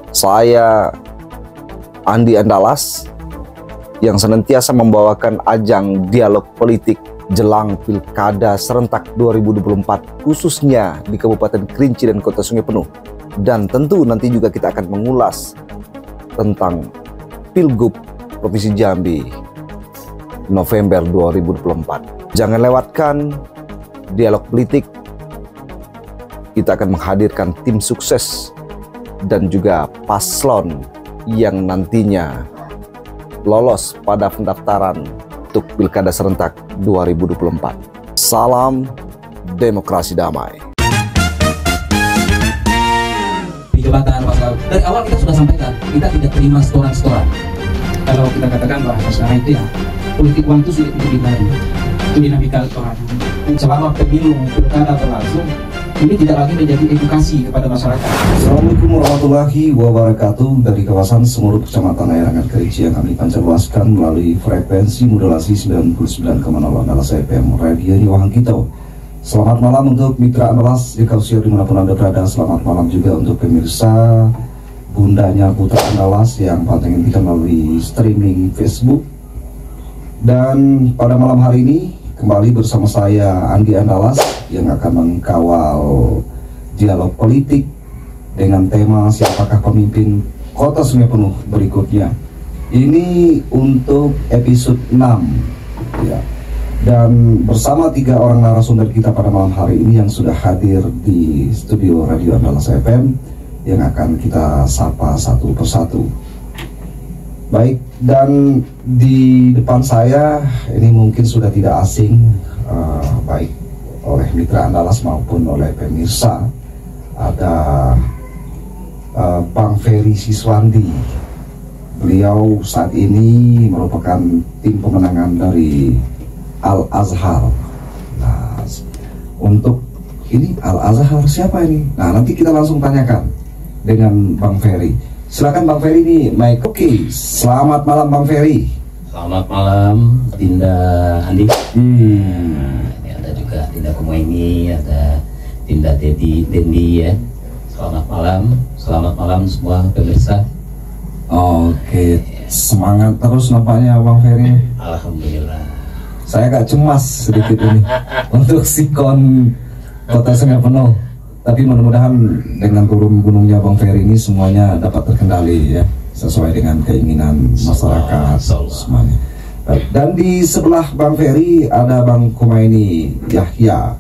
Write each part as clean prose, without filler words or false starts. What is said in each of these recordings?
Saya Andi Andalas yang senantiasa membawakan ajang dialog politik jelang Pilkada serentak 2024 khususnya di Kabupaten Kerinci dan Kota Sungai Penuh. Dan tentu nanti juga kita akan mengulas tentang Pilgub Provinsi Jambi November 2024. Jangan lewatkan dialog politik. Kita akan menghadirkan tim sukses dan juga paslon yang nantinya lolos pada pendaftaran untuk Pilkada serentak 2024. Salam demokrasi damai. Di jabatan dari awal kita sudah sampaikan, kita tidak terima setoran-setoran. Kalau kita katakan bahwa sekarang itu ya, politik uang itu sulit untuk dihindari. Itu dinamika elektoral. Selama pemilu pilkada berlangsung, ini tidak lagi menjadi edukasi kepada masyarakat. Assalamualaikum warahmatullahi wabarakatuh. Dari kawasan Semeru, Kecamatan Ayerangan Kerinci yang kami pancarluaskan melalui frekuensi modulasi 99,0 Andalas FM Radio Wahang Kitau. Selamat malam untuk mitra Andalas di Kausior dimanapun Anda berada. Selamat malam juga untuk pemirsa bundanya Putra Andalas yang pantengin kita melalui streaming Facebook. Dan pada malam hari ini kembali bersama saya Andi Andalas yang akan mengkawal dialog politik dengan tema siapakah pemimpin Kota Sungai Penuh berikutnya. Ini untuk episode 6 ya. Dan bersama 3 orang narasumber kita pada malam hari ini yang sudah hadir di studio Radio Andalas FM yang akan kita sapa satu persatu. Baik, dan di depan saya ini mungkin sudah tidak asing baik oleh mitra Andalas maupun oleh pemirsa, ada Bang Ferry Siswandi. Beliau saat ini merupakan tim pemenangan dari Al-Azhar. Nah, untuk ini Al-Azhar siapa ini? Nah, nanti kita langsung tanyakan dengan Bang Ferry. Silakan Bang Ferry nih, Mike. Oke, selamat malam Bang Ferry. Selamat malam Dinda Andi. Ini ada juga Dinda Kumaini, ada Dinda Dendi ya. Selamat malam semua pemirsa. Oke, semangat terus nampaknya Bang Ferry. Alhamdulillah. Saya agak cemas sedikit ini untuk sikon Kota Sungai Penuh. Tapi mudah-mudahan dengan turun gunungnya Bang Ferry ini semuanya dapat terkendali ya, sesuai dengan keinginan masyarakat semuanya. Dan di sebelah Bang Ferry ada Bang Kumaini Yahya,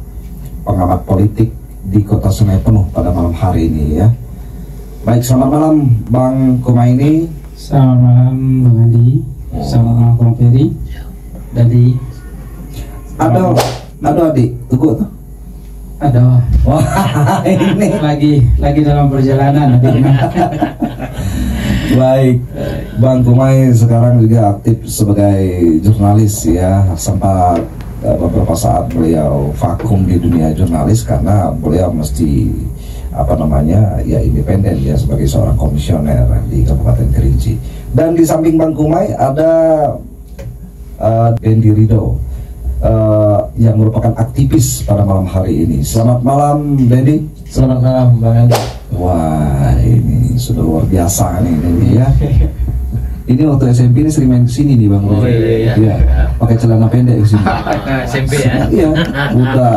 pengamat politik di Kota Sungai Penuh pada malam hari ini ya. Baik, selamat malam Bang Kumaini. Selamat malam Bang Andi. Selamat malam Bang Ferry. Dari Aduh adik, tunggu tuh. Ada. Wah, ini lagi dalam perjalanan. baik, Bang Kumai sekarang juga aktif sebagai jurnalis ya. Sempat beberapa saat beliau vakum di dunia jurnalis karena beliau mesti ya independen ya sebagai seorang komisioner di Kabupaten Kerinci. Dan di samping Bang Kumai ada Dendi Rido. Yang merupakan aktivis pada malam hari ini. Selamat malam Dendi. Selamat malam Bang Andi. Wah, ini sudah luar biasa nih Dendi ya. Ini waktu SMP ini sering main kesini nih Bang. Oh iya. Pakai celana pendek kesini. SMP ya. Iya, udah.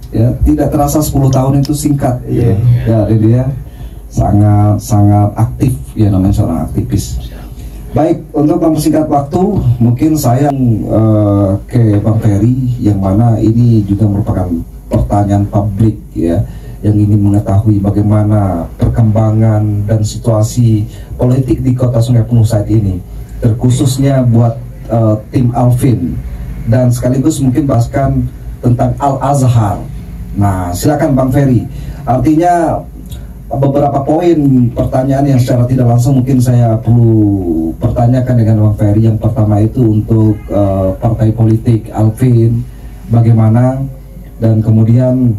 Ya, tidak terasa 10 tahun itu singkat. Iya. Ya, Dendi ya. Sangat aktif ya, namanya seorang aktivis. Baik, untuk mempersingkat waktu, mungkin saya ke Bang Ferry, yang mana ini juga merupakan pertanyaan publik ya, yang ingin mengetahui bagaimana perkembangan dan situasi politik di Kota Sungai Penuh saat ini, terkhususnya buat tim Alvin, dan sekaligus mungkin bahaskan tentang Al-Azhar. Nah, silakan Bang Ferry. Artinya beberapa poin pertanyaan yang secara tidak langsung mungkin saya perlu pertanyakan dengan Bang Ferry. Yang pertama itu untuk partai politik Alvin, bagaimana, dan kemudian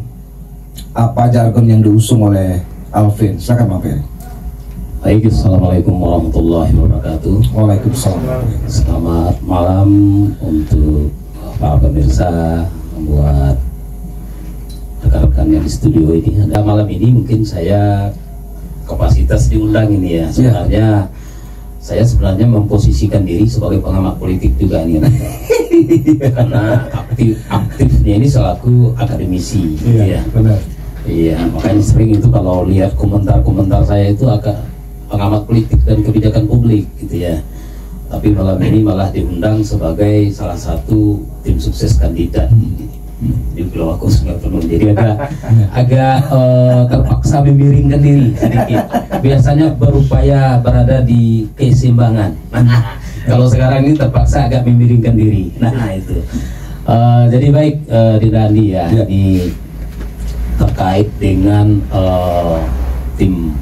apa jargon yang diusung oleh Alvin. Silakan Bang Ferry. Baik, assalamualaikum warahmatullahi wabarakatuh. Waalaikumsalam. Selamat malam untuk para pemirsa, buat rekan-rekan yang di studio ini. Dan malam ini mungkin saya kapasitas diundang ini ya. Sebenarnya saya sebenarnya memposisikan diri sebagai pengamat politik juga nih. Karena aktifnya ini selaku akademisi. Iya, benar. Iya, makanya sering itu kalau lihat komentar-komentar saya itu agak pengamat politik dan kebijakan publik gitu ya. Tapi malam ini malah diundang sebagai salah satu tim sukses kandidat di Pulau Aku Sungai Penuh. Jadi agak terpaksa memiringkan diri sedikit. Biasanya berupaya berada di keseimbangan. Kalau sekarang ini terpaksa agak memiringkan diri. Nah itu. Jadi baik Dina Andi ya, ini terkait dengan tim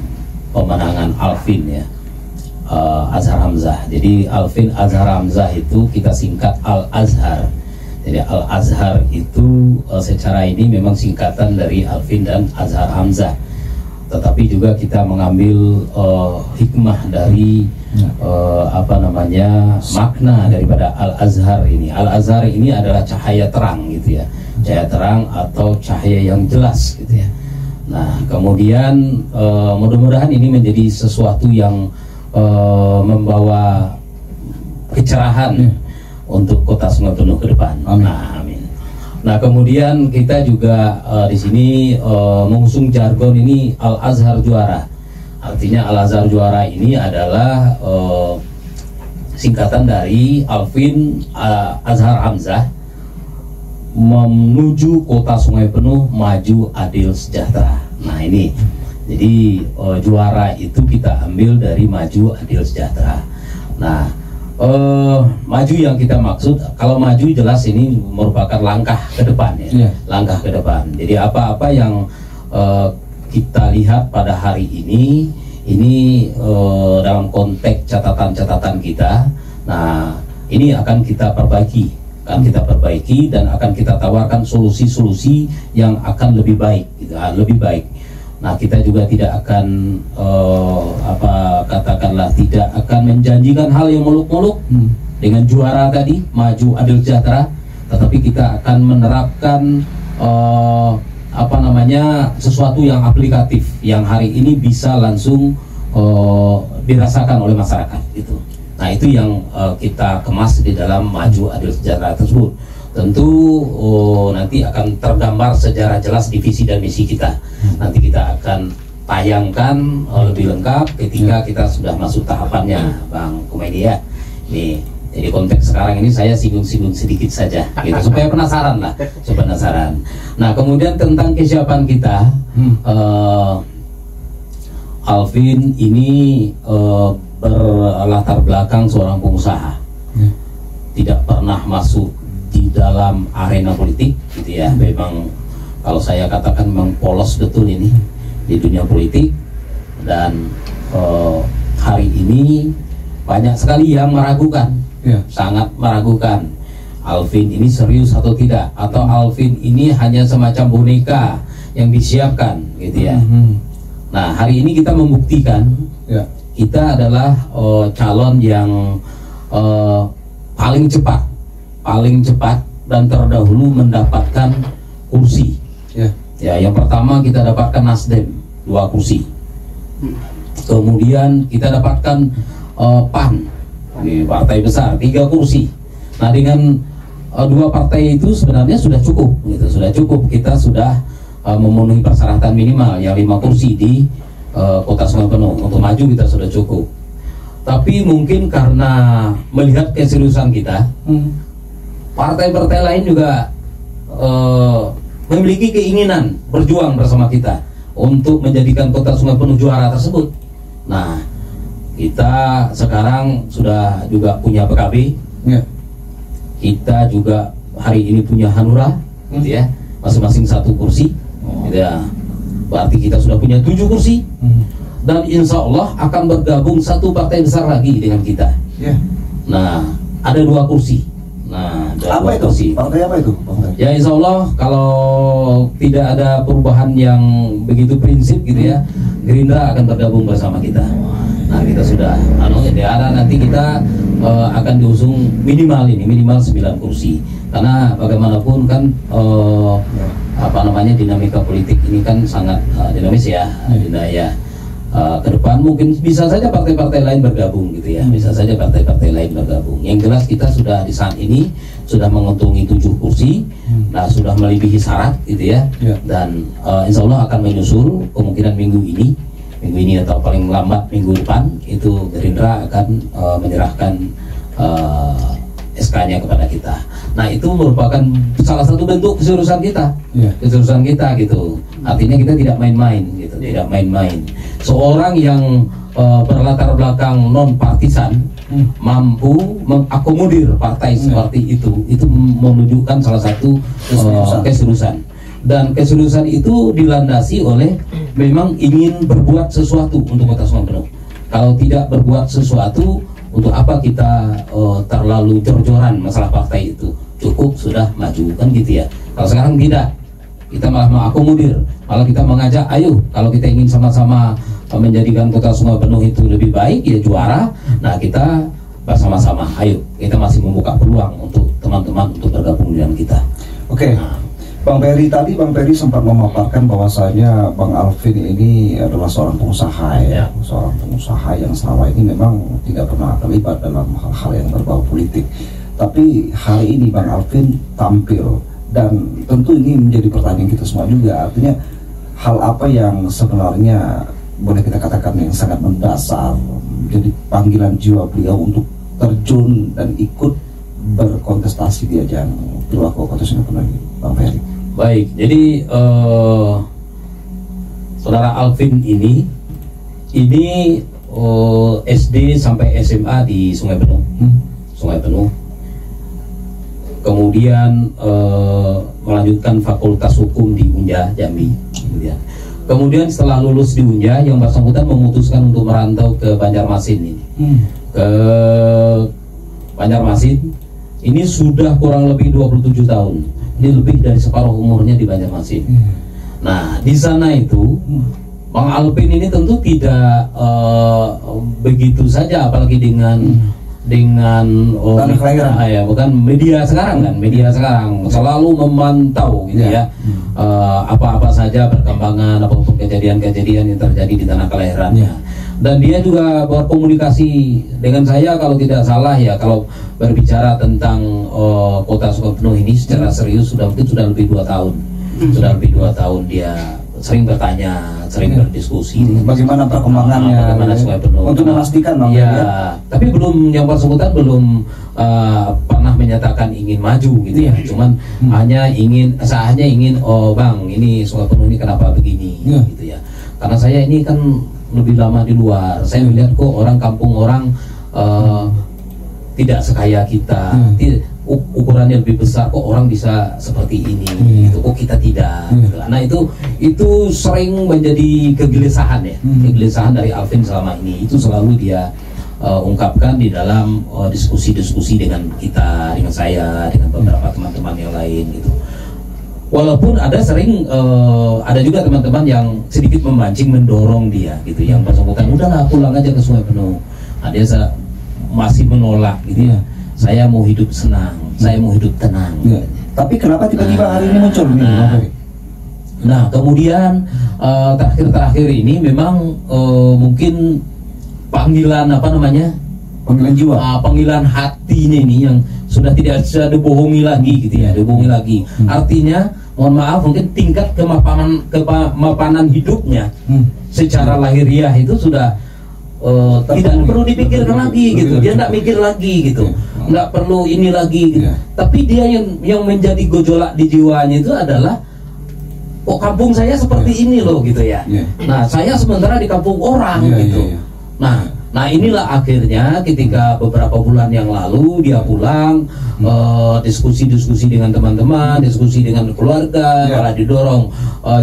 pemenangan Alvin ya. Azhar Hamzah. Jadi Alvin Azhar Hamzah itu kita singkat Al-Azhar. Jadi Al-Azhar itu secara ini memang singkatan dari Alvin dan Azhar Hamzah. Tetapi juga kita mengambil hikmah dari makna daripada Al-Azhar ini. Al-Azhar ini adalah cahaya terang gitu ya. Cahaya terang atau cahaya yang jelas gitu ya. Nah, kemudian mudah-mudahan ini menjadi sesuatu yang membawa kecerahan untuk Kota Sungai Penuh ke depan. Amin. Nah, kemudian kita juga di sini mengusung jargon ini Al-Azhar Juara. Artinya Al-Azhar Juara ini adalah singkatan dari Alvin Azhar Hamzah, menuju Kota Sungai Penuh maju adil sejahtera. Nah ini, jadi juara itu kita ambil dari maju adil sejahtera. Nah maju yang kita maksud, kalau maju jelas ini merupakan langkah ke depan ya, langkah ke depan. Jadi apa-apa yang kita lihat pada hari ini dalam konteks catatan-catatan kita, nah ini akan kita perbaiki. Dan akan kita tawarkan solusi-solusi yang akan lebih baik, gitu, lebih baik. Nah, kita juga tidak akan tidak akan menjanjikan hal yang muluk-muluk dengan juara tadi, maju adil sejahtera, tetapi kita akan menerapkan sesuatu yang aplikatif yang hari ini bisa langsung dirasakan oleh masyarakat gitu. Nah itu yang kita kemas di dalam maju adil sejahtera tersebut. Tentu nanti akan tergambar secara jelas di visi dan misi kita. Nanti kita akan tayangkan lebih lengkap ketika kita sudah masuk tahapannya, Bang Komedi ya. Nih, jadi konteks sekarang ini saya singgung-singgung sedikit saja, gitu, supaya penasaran lah, Nah kemudian tentang kesiapan kita, Alvin ini berlatar belakang seorang pengusaha, tidak pernah masuk di dalam arena politik gitu ya. Memang kalau saya katakan memang polos betul ini di dunia politik. Dan hari ini banyak sekali yang meragukan, sangat meragukan Alvin ini serius atau tidak, atau Alvin ini hanya semacam boneka yang disiapkan gitu ya. Nah hari ini kita membuktikan kita adalah calon yang paling cepat dan terdahulu mendapatkan kursi. Ya, yang pertama kita dapatkan Nasdem 2 kursi. Kemudian kita dapatkan PAN, partai besar 3 kursi. Nah dengan 2 partai itu sebenarnya sudah cukup, gitu. Sudah cukup, kita sudah memenuhi persyaratan minimal yang 5 kursi di Kota Sungai Penuh. Untuk maju kita sudah cukup. Tapi mungkin karena melihat keseriusan kita, partai-partai lain juga memiliki keinginan berjuang bersama kita untuk menjadikan Kota Sungai Penuh juara tersebut. Nah, kita sekarang sudah juga punya PKB, kita juga hari ini punya Hanura, gitu ya, masing-masing 1 kursi, gitu ya. Berarti kita sudah punya 7 kursi, dan insya Allah akan bergabung 1 partai besar lagi dengan kita. Nah, ada 2 kursi. Nah, apa itu? Kursi. Partai apa itu? Ya insya Allah kalau tidak ada perubahan yang begitu prinsip gitu ya, Gerindra akan bergabung bersama kita. Nah kita sudah, nanti kita akan diusung minimal 9 kursi. Karena bagaimanapun kan dinamika politik ini kan sangat dinamis ya, ke depan mungkin bisa saja partai-partai lain bergabung gitu ya, bisa saja partai-partai lain bergabung. Yang jelas kita sudah di saat ini sudah mengantongi 7 kursi, nah sudah melebihi syarat gitu ya, dan insya Allah akan menyusul kemungkinan minggu ini atau paling lambat minggu depan itu Gerindra akan menyerahkan SK-nya kepada kita. Nah itu merupakan salah satu bentuk keseriusan kita, keseriusan kita gitu. Artinya kita tidak main-main gitu, tidak main-main. Seorang yang berlatar belakang non partisan mampu mengakomodir partai seperti itu menunjukkan salah satu keseriusan. Dan keseriusan itu dilandasi oleh memang ingin berbuat sesuatu untuk Kota Sungai Penuh. Kalau tidak berbuat sesuatu, untuk apa kita terlalu jor-joran masalah partai itu? Cukup sudah maju kan gitu ya. Kalau sekarang tidak, kita malah mengakomodir, malah kita mengajak, ayo kalau kita ingin sama-sama menjadikan Kota Sungai Penuh itu lebih baik ya juara. Nah kita bersama-sama, ayo kita masih membuka peluang untuk teman-teman untuk bergabung dengan kita. Oke. Bang Peri, tadi Bang Peri sempat memaparkan bahwasanya Bang Alvin ini adalah seorang pengusaha ya, seorang pengusaha yang selama ini memang tidak pernah terlibat dalam hal-hal yang berbau politik. Tapi hari ini Bang Alvin tampil, dan tentu ini menjadi pertanyaan kita semua juga. Artinya hal apa yang sebenarnya boleh kita katakan yang sangat mendasar menjadi panggilan jiwa beliau untuk terjun dan ikut berkontestasi di ajang Pilwakil Kota Sungai Penuh ini, Bang Peri? Baik, jadi Saudara Alvin ini SD sampai SMA di Sungai Penuh, Sungai Penuh. Kemudian melanjutkan Fakultas Hukum di Unja, Jambi. Kemudian setelah lulus di Unja, yang bersangkutan memutuskan untuk merantau ke Banjarmasin ini, ke Banjarmasin. Ini sudah kurang lebih 27 tahun. Ini lebih dari separuh umurnya di Banjarmasin. Nah, di sana itu Bang Alvin ini tentu tidak begitu saja, apalagi dengan bukan media sekarang kan, media sekarang selalu memantau gitu ya, apa-apa saja perkembangan, apapun kejadian-kejadian yang terjadi di tanah kelahirannya. Dan dia juga berkomunikasi dengan saya kalau tidak salah ya, kalau berbicara tentang Kota Sungai Penuh ini secara serius sudah lebih 2 tahun. Sudah lebih 2 tahun dia sering bertanya, sering berdiskusi. Bagaimana perkembangannya? Bagaimana Sungai Penuh? Untuk memastikan Bang ya. Tapi belum, yang bersangkutan belum pernah menyatakan ingin maju gitu ya. Cuman hanya ingin oh Bang, ini Sungai Penuh ini kenapa begini gitu ya. Karena saya ini kan lebih lama di luar, saya melihat kok orang kampung orang tidak sekaya kita, ukurannya lebih besar, kok orang bisa seperti ini, gitu, kok kita tidak. Gitu. Nah itu sering menjadi kegelisahan ya, kegelisahan dari Alvin selama ini. Itu selalu dia ungkapkan di dalam diskusi-diskusi dengan kita, dengan saya, dengan beberapa teman-teman yang lain gitu. Walaupun ada juga teman-teman yang sedikit memancing, mendorong dia gitu, yang bersangkutan udahlah pulang aja ke Sungai Penuh. Nah, dia masih menolak gitu ya. Saya mau hidup senang, saya mau hidup tenang. Tapi kenapa tiba-tiba hari ini muncul nih? Nah kemudian terakhir ini memang mungkin panggilan panggilan jiwa, panggilan hatinya ini yang sudah tidak bisa dibohongi lagi gitu ya, dibohongi lagi. Artinya, mohon maaf, mungkin tingkat kemapanan hidupnya secara lahiriah itu sudah tidak perlu dipikirkan lagi gitu. Dia tidak mikir lagi gitu, nggak perlu ini lagi gitu. Tapi dia yang menjadi gejolak di jiwanya itu adalah, kok kampung saya seperti ini loh gitu ya. Nah saya sementara di kampung orang gitu. Nah inilah akhirnya ketika beberapa bulan yang lalu dia pulang, diskusi-diskusi dengan teman-teman, diskusi dengan keluarga, malah didorong,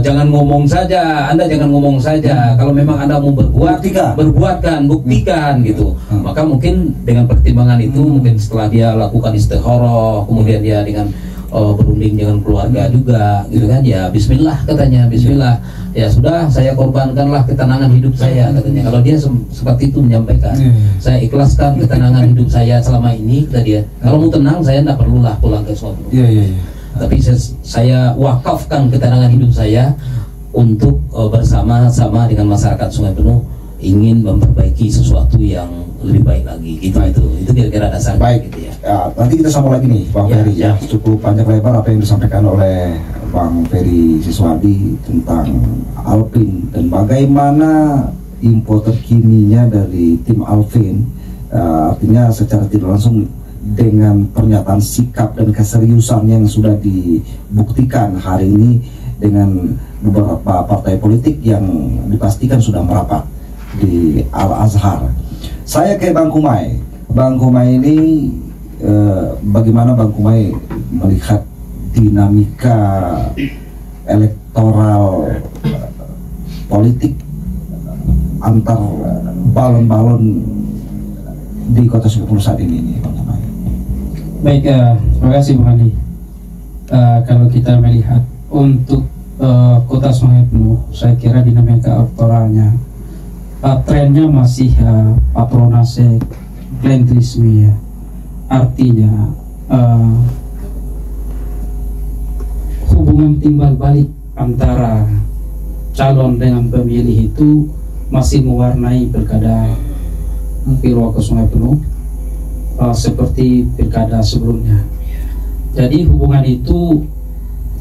jangan ngomong saja, Anda jangan ngomong saja, kalau memang Anda mau berbuat, buktikan gitu. Maka mungkin dengan pertimbangan itu, mungkin setelah dia lakukan istikharah, kemudian dia dengan berunding dengan keluarga juga gitu kan, ya bismillah katanya, bismillah, ya sudah saya korbankanlah ketenangan hidup saya katanya. Kalau dia seperti itu menyampaikan, saya ikhlaskan ketenangan hidup saya selama ini, kata dia, kalau mau tenang saya tidak perlulah pulang ke Sungai Penuh. Tapi saya wakafkan ketenangan hidup saya untuk bersama-sama dengan masyarakat Sungai Penuh ingin memperbaiki sesuatu yang lebih baik lagi gitu. Itu kira-kira dasar. Baik, gitu ya. Nanti kita sambung lagi nih Bang Ferry ya. Cukup panjang lebar apa yang disampaikan oleh Bang Ferry Siswadi tentang Alvin dan bagaimana info terkininya dari tim Alvin. Artinya secara tidak langsung dengan pernyataan sikap dan keseriusan yang sudah dibuktikan hari ini dengan beberapa partai politik yang dipastikan sudah merapat di Al-Azhar. Saya ke Bang Kumai. Bang Kumai ini bagaimana Bang Kumai melihat dinamika elektoral politik antar balon-balon di Kota Sukabumi saat ini, Bang Kumai? Baik, terima kasih Bang Ali. Kalau kita melihat untuk Kota Sungai Penuh, saya kira dinamika elektoralnya trennya masih patronase klientelisme ya. Artinya hubungan timbal balik antara calon dengan pemilih itu masih mewarnai pilkada Purwokerto Sungai Penuh seperti pilkada sebelumnya. Jadi hubungan itu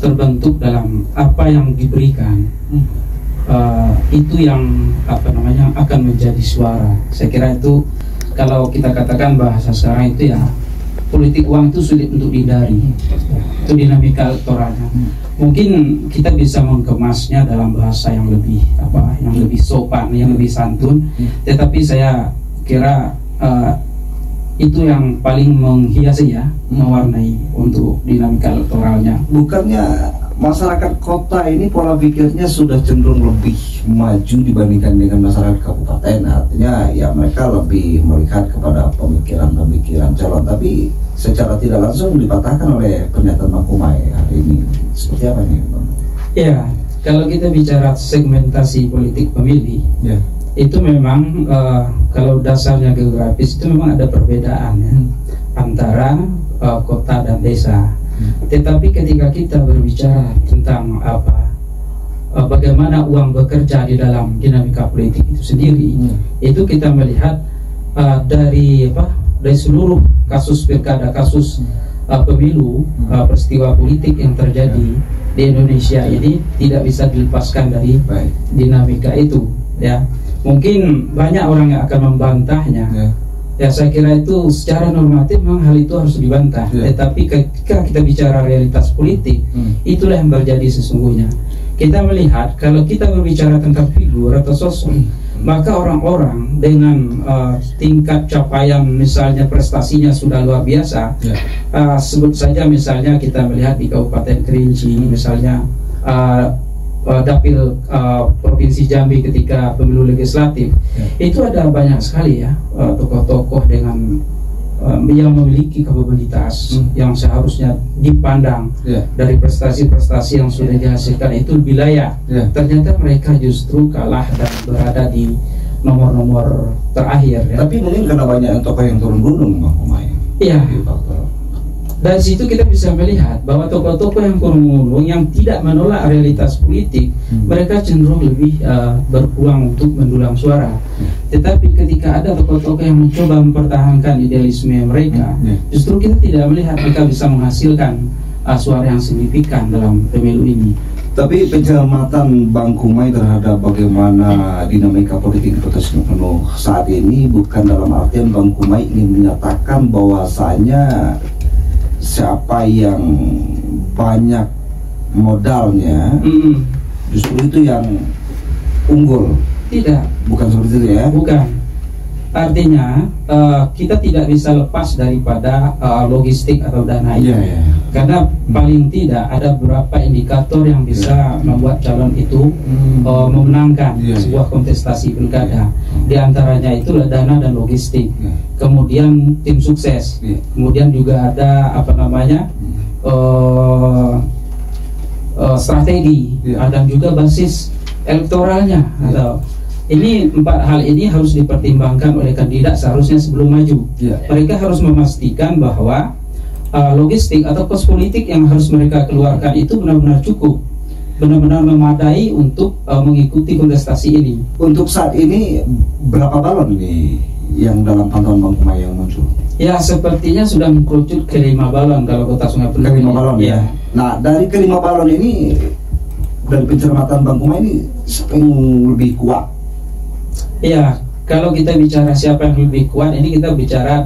terbentuk dalam apa yang diberikan, itu yang akan menjadi suara. Saya kira itu kalau kita katakan bahasa sekarang itu ya, politik uang itu sulit untuk dihindari. Itu dinamika elektoralnya. Mungkin kita bisa mengemasnya dalam bahasa yang lebih sopan, yang lebih santun. Tetapi saya kira itu yang paling menghiasi ya, mewarnai untuk dinamika elektoralnya. Bukannya masyarakat kota ini pola pikirnya sudah cenderung lebih maju dibandingkan dengan masyarakat kabupaten? Artinya ya mereka lebih melihat kepada pemikiran-pemikiran calon, tapi secara tidak langsung dipatahkan oleh pernyataan Bang Kumai hari ini. Seperti apa nih Bang? Ya, kalau kita bicara segmentasi politik pemilih, ya, itu memang kalau dasarnya geografis itu memang ada perbedaan ya, antara kota dan desa. Tetapi ketika kita berbicara tentang bagaimana uang bekerja di dalam dinamika politik itu sendiri, itu kita melihat dari seluruh kasus pilkada, kasus pemilu, peristiwa politik yang terjadi di Indonesia ini tidak bisa dilepaskan dari dinamika itu ya. Mungkin banyak orang yang akan membantahnya ya, saya kira itu secara normatif memang hal itu harus dibantah, tetapi ketika kita bicara realitas politik, itulah yang terjadi sesungguhnya. Kita melihat kalau kita berbicara tentang figur atau sosok, maka orang-orang dengan tingkat capaian misalnya prestasinya sudah luar biasa, sebut saja misalnya kita melihat di Kabupaten Kerinci misalnya, dapil Provinsi Jambi ketika pemilu legislatif, itu ada banyak sekali ya tokoh-tokoh dengan yang memiliki kapabilitas yang seharusnya dipandang dari prestasi-prestasi yang sudah dihasilkan itu lebih layak. Ternyata mereka justru kalah dan berada di nomor-nomor terakhir ya. Tapi mungkin karena banyak tokoh yang turun gunung Bang Kumai. Iya. Dari situ kita bisa melihat bahwa tokoh-tokoh yang turun gunung yang tidak menolak realitas politik, mereka cenderung lebih berpeluang untuk mendulang suara. Tetapi ketika ada tokoh-tokoh yang mencoba mempertahankan idealisme mereka, justru kita tidak melihat mereka bisa menghasilkan suara yang signifikan dalam pemilu ini. Tapi pencermatan Bang Kumai terhadap bagaimana dinamika politik di Kota Sungai Penuh saat ini bukan dalam artian Bang Kumai ingin menyatakan bahwasanya siapa yang banyak modalnya justru itu yang unggul. Tidak. Bukan seperti itu ya? Bukan. Artinya kita tidak bisa lepas daripada logistik atau dana itu. Karena paling tidak ada beberapa indikator yang bisa membuat calon itu memenangkan sebuah kontestasi pilkada. Di antaranya itulah dana dan logistik. Kemudian tim sukses. Kemudian juga ada strategi dan juga basis elektoralnya. Atau ini 4 hal ini harus dipertimbangkan oleh kandidat seharusnya sebelum maju. Mereka harus memastikan bahwa logistik atau kos politik yang harus mereka keluarkan itu benar-benar cukup. benar-benar memadai untuk mengikuti kontestasi ini. Untuk saat ini berapa balon nih yang dalam pantauan Bang Kumai yang muncul? Ya, sepertinya sudah mengkerucut ke 5 balon kalau kota Sungai Penuh. Ke 5 balon ya. Nah, dari ke 5 balon ini, dari pencermatan Bang Kumai ini, siapa yang lebih kuat? Ya, kalau kita bicara siapa yang lebih kuat, ini kita bicara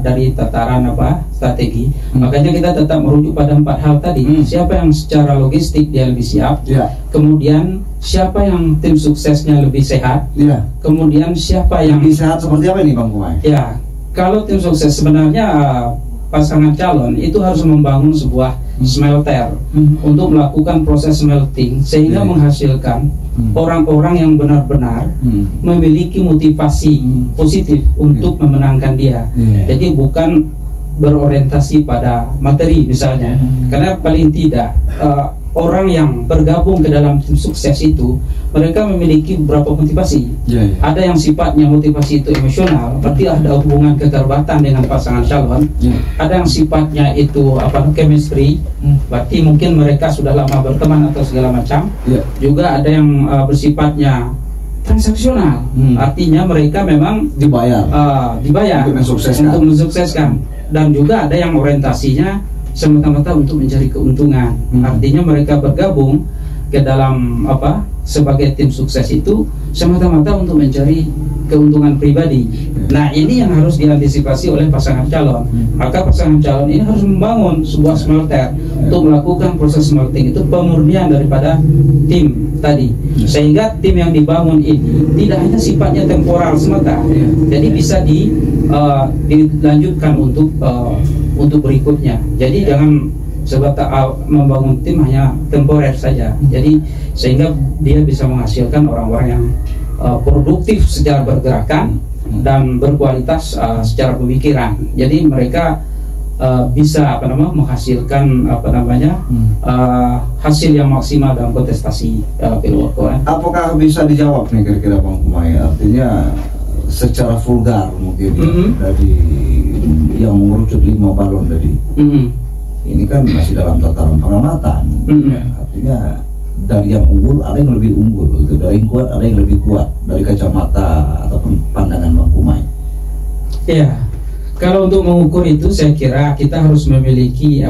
dari tataran strategi. Makanya kita tetap merujuk pada 4 hal tadi. Siapa yang secara logistik dia lebih siap, kemudian siapa yang tim suksesnya lebih sehat, kemudian siapa yang lebih sehat seperti apa ini Bang Kumai? Ya, kalau tim sukses sebenarnya pasangan calon itu harus membangun sebuah smelter untuk melakukan proses smelting sehingga menghasilkan orang-orang yang benar-benar memiliki motivasi positif untuk memenangkan dia. Jadi bukan berorientasi pada materi misalnya, karena paling tidak orang yang bergabung ke dalam tim sukses itu mereka memiliki beberapa motivasi. Ada yang sifatnya motivasi itu emosional, berarti ada hubungan kekerabatan dengan pasangan calon. Ada yang sifatnya itu chemistry, berarti mungkin mereka sudah lama berteman atau segala macam. Juga ada yang bersifatnya transaksional, artinya mereka memang dibayar untuk mensukseskan. Dan juga ada yang orientasinya semata-mata untuk mencari keuntungan. Artinya mereka bergabung ke dalam sebagai tim sukses itu semata-mata untuk mencari keuntungan pribadi. Nah, ini yang harus diantisipasi oleh pasangan calon. Maka pasangan calon ini harus membangun sebuah smelter untuk melakukan proses smelting itu, pemurnian daripada tim tadi, sehingga tim yang dibangun ini tidak hanya sifatnya temporal semata, jadi bisa dilanjutkan untuk berikutnya. Jadi jangan sebatas membangun tim hanya temporer saja. Jadi sehingga dia bisa menghasilkan orang-orang yang produktif secara pergerakan dan berkualitas secara pemikiran. Jadi mereka bisa menghasilkan hasil yang maksimal dalam kontestasi pilwalkot. Apakah bisa dijawab nih kira-kira Bang Kumai? Artinya secara vulgar mungkin dari yang mengerucut 5 balon tadi. Ini kan masih dalam tataran pengamatan. Artinya dari yang unggul ada yang lebih unggul, dari yang kuat ada yang lebih kuat, dari kacamata ataupun pandangan Bang Kumai. Ya, kalau untuk mengukur itu saya kira kita harus memiliki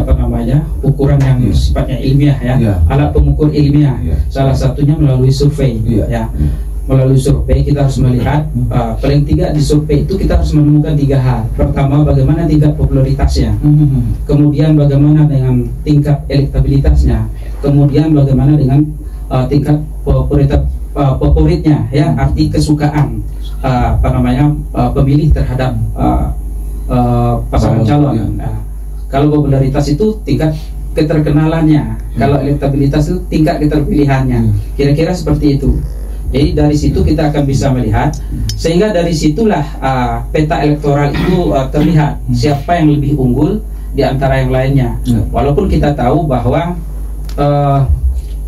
ukuran yang sifatnya ilmiah alat pengukur ilmiah. Salah satunya melalui survei. Melalui survei kita harus melihat paling tidak di survei itu kita harus menemukan 3 hal. Pertama, bagaimana tingkat popularitasnya, kemudian bagaimana dengan tingkat elektabilitasnya, kemudian bagaimana dengan tingkat favoritnya, arti kesukaan pemilih terhadap pasangan calon. Kalau popularitas itu tingkat keterkenalannya, kalau elektabilitas itu tingkat keterpilihannya. Kira-kira seperti itu. Jadi dari situ kita akan bisa melihat, sehingga dari situlah peta elektoral itu terlihat siapa yang lebih unggul di antara yang lainnya. Walaupun kita tahu bahwa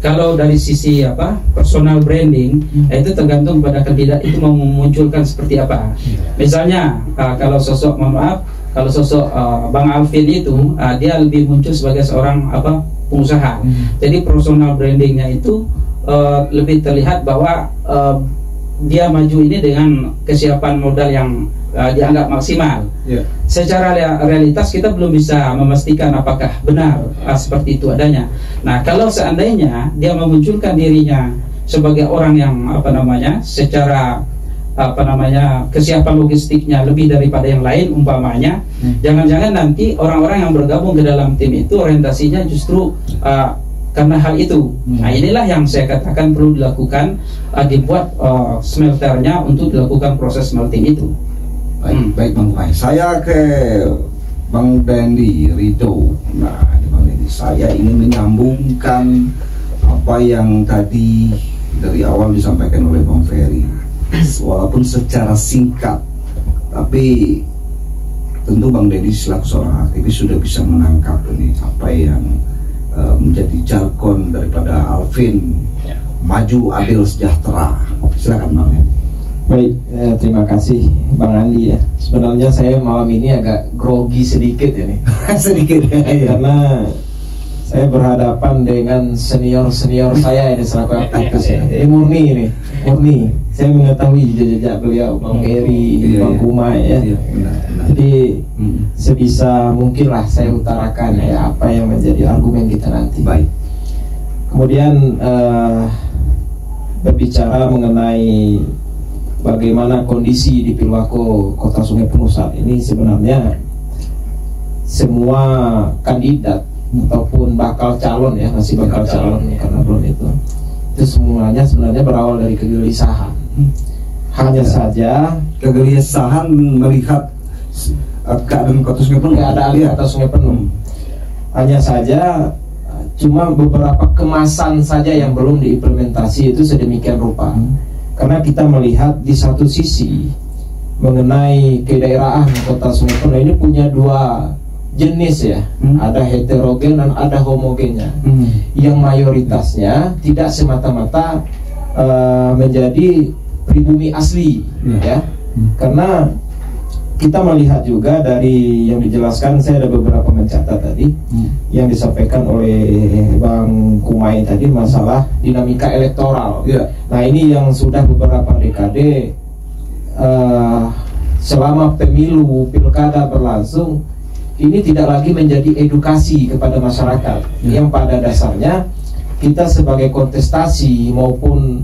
kalau dari sisi personal branding itu tergantung pada kandidat itu mau memunculkan seperti apa. Misalnya kalau sosok Bang Alvin itu dia lebih muncul sebagai seorang pengusaha. Jadi personal brandingnya itu lebih terlihat bahwa dia maju ini dengan kesiapan modal yang dianggap maksimal. Secara realitas kita belum bisa memastikan apakah benar seperti itu adanya. Nah, kalau seandainya dia memunculkan dirinya sebagai orang yang secara kesiapan logistiknya lebih daripada yang lain umpamanya, jangan-jangan nanti orang-orang yang bergabung ke dalam tim itu orientasinya justru karena hal itu. Nah, inilah yang saya katakan perlu dilakukan, dibuat smelternya untuk dilakukan proses smelting itu. Baik Bang Kumai, saya ke Bang Dendi Ridho. Nah, Bang Dendi, saya ingin menyambungkan apa yang tadi dari awal disampaikan oleh Bang Ferry. Walaupun secara singkat, tapi tentu Bang Dendi selaku seorang aktivis sudah bisa menangkap ini apa yang menjadi jargon daripada Alvin, maju adil sejahtera. Silakan Bang Dendi. Baik, terima kasih Bang Andi ya. Sebenarnya saya malam ini agak grogi sedikit ini. Sedikit karena Saya berhadapan dengan senior saya ini selaku aktivis ya. Ini murni ini, murni. Saya mengetahui jejak beliau, Bang Eri, Bang Kumai ya. Jadi sebisa mungkinlah saya utarakan ya apa yang menjadi argumen kita nanti. Baik. Kemudian berbicara mengenai bagaimana kondisi di Pilwako Kota Sungai Penuh saat ini, sebenarnya semua kandidat ataupun bakal calon ya, masih bakal calon karena belum itu semuanya sebenarnya berawal dari kegelisahan. Hanya saja Kegelisahan melihat keadaan Kota Sungai Penuh. Kota Sungai Penuh. Hanya saja cuma beberapa kemasan saja yang belum diimplementasi itu sedemikian rupa. Karena kita melihat di satu sisi mengenai kedaerahan Kota Sungai Penuh ini punya dua jenis ya, ada heterogen dan ada homogennya. Yang mayoritasnya tidak semata-mata menjadi pribumi asli ya, karena kita melihat juga dari yang dijelaskan, saya ada beberapa mencatat tadi yang disampaikan oleh Bang Kumai tadi masalah dinamika elektoral. Nah ini yang sudah beberapa dekade selama pemilu pilkada berlangsung, ini tidak lagi menjadi edukasi kepada masyarakat yang pada dasarnya kita sebagai kontestasi maupun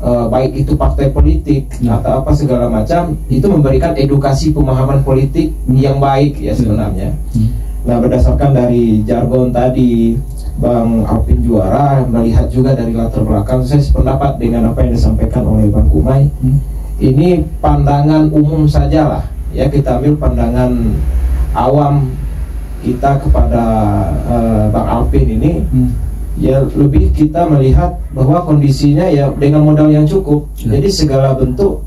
baik itu partai politik atau apa segala macam itu memberikan edukasi pemahaman politik yang baik ya sebenarnya. Nah berdasarkan dari jargon tadi Bang Alvin Juara, melihat juga dari latar belakang, saya sependapat dengan apa yang disampaikan oleh Bang Kumai. Ini pandangan umum sajalah ya, kita ambil pandangan awam kita kepada Bang Alvin ini. Ya lebih kita melihat bahwa kondisinya ya dengan modal yang cukup. Jadi segala bentuk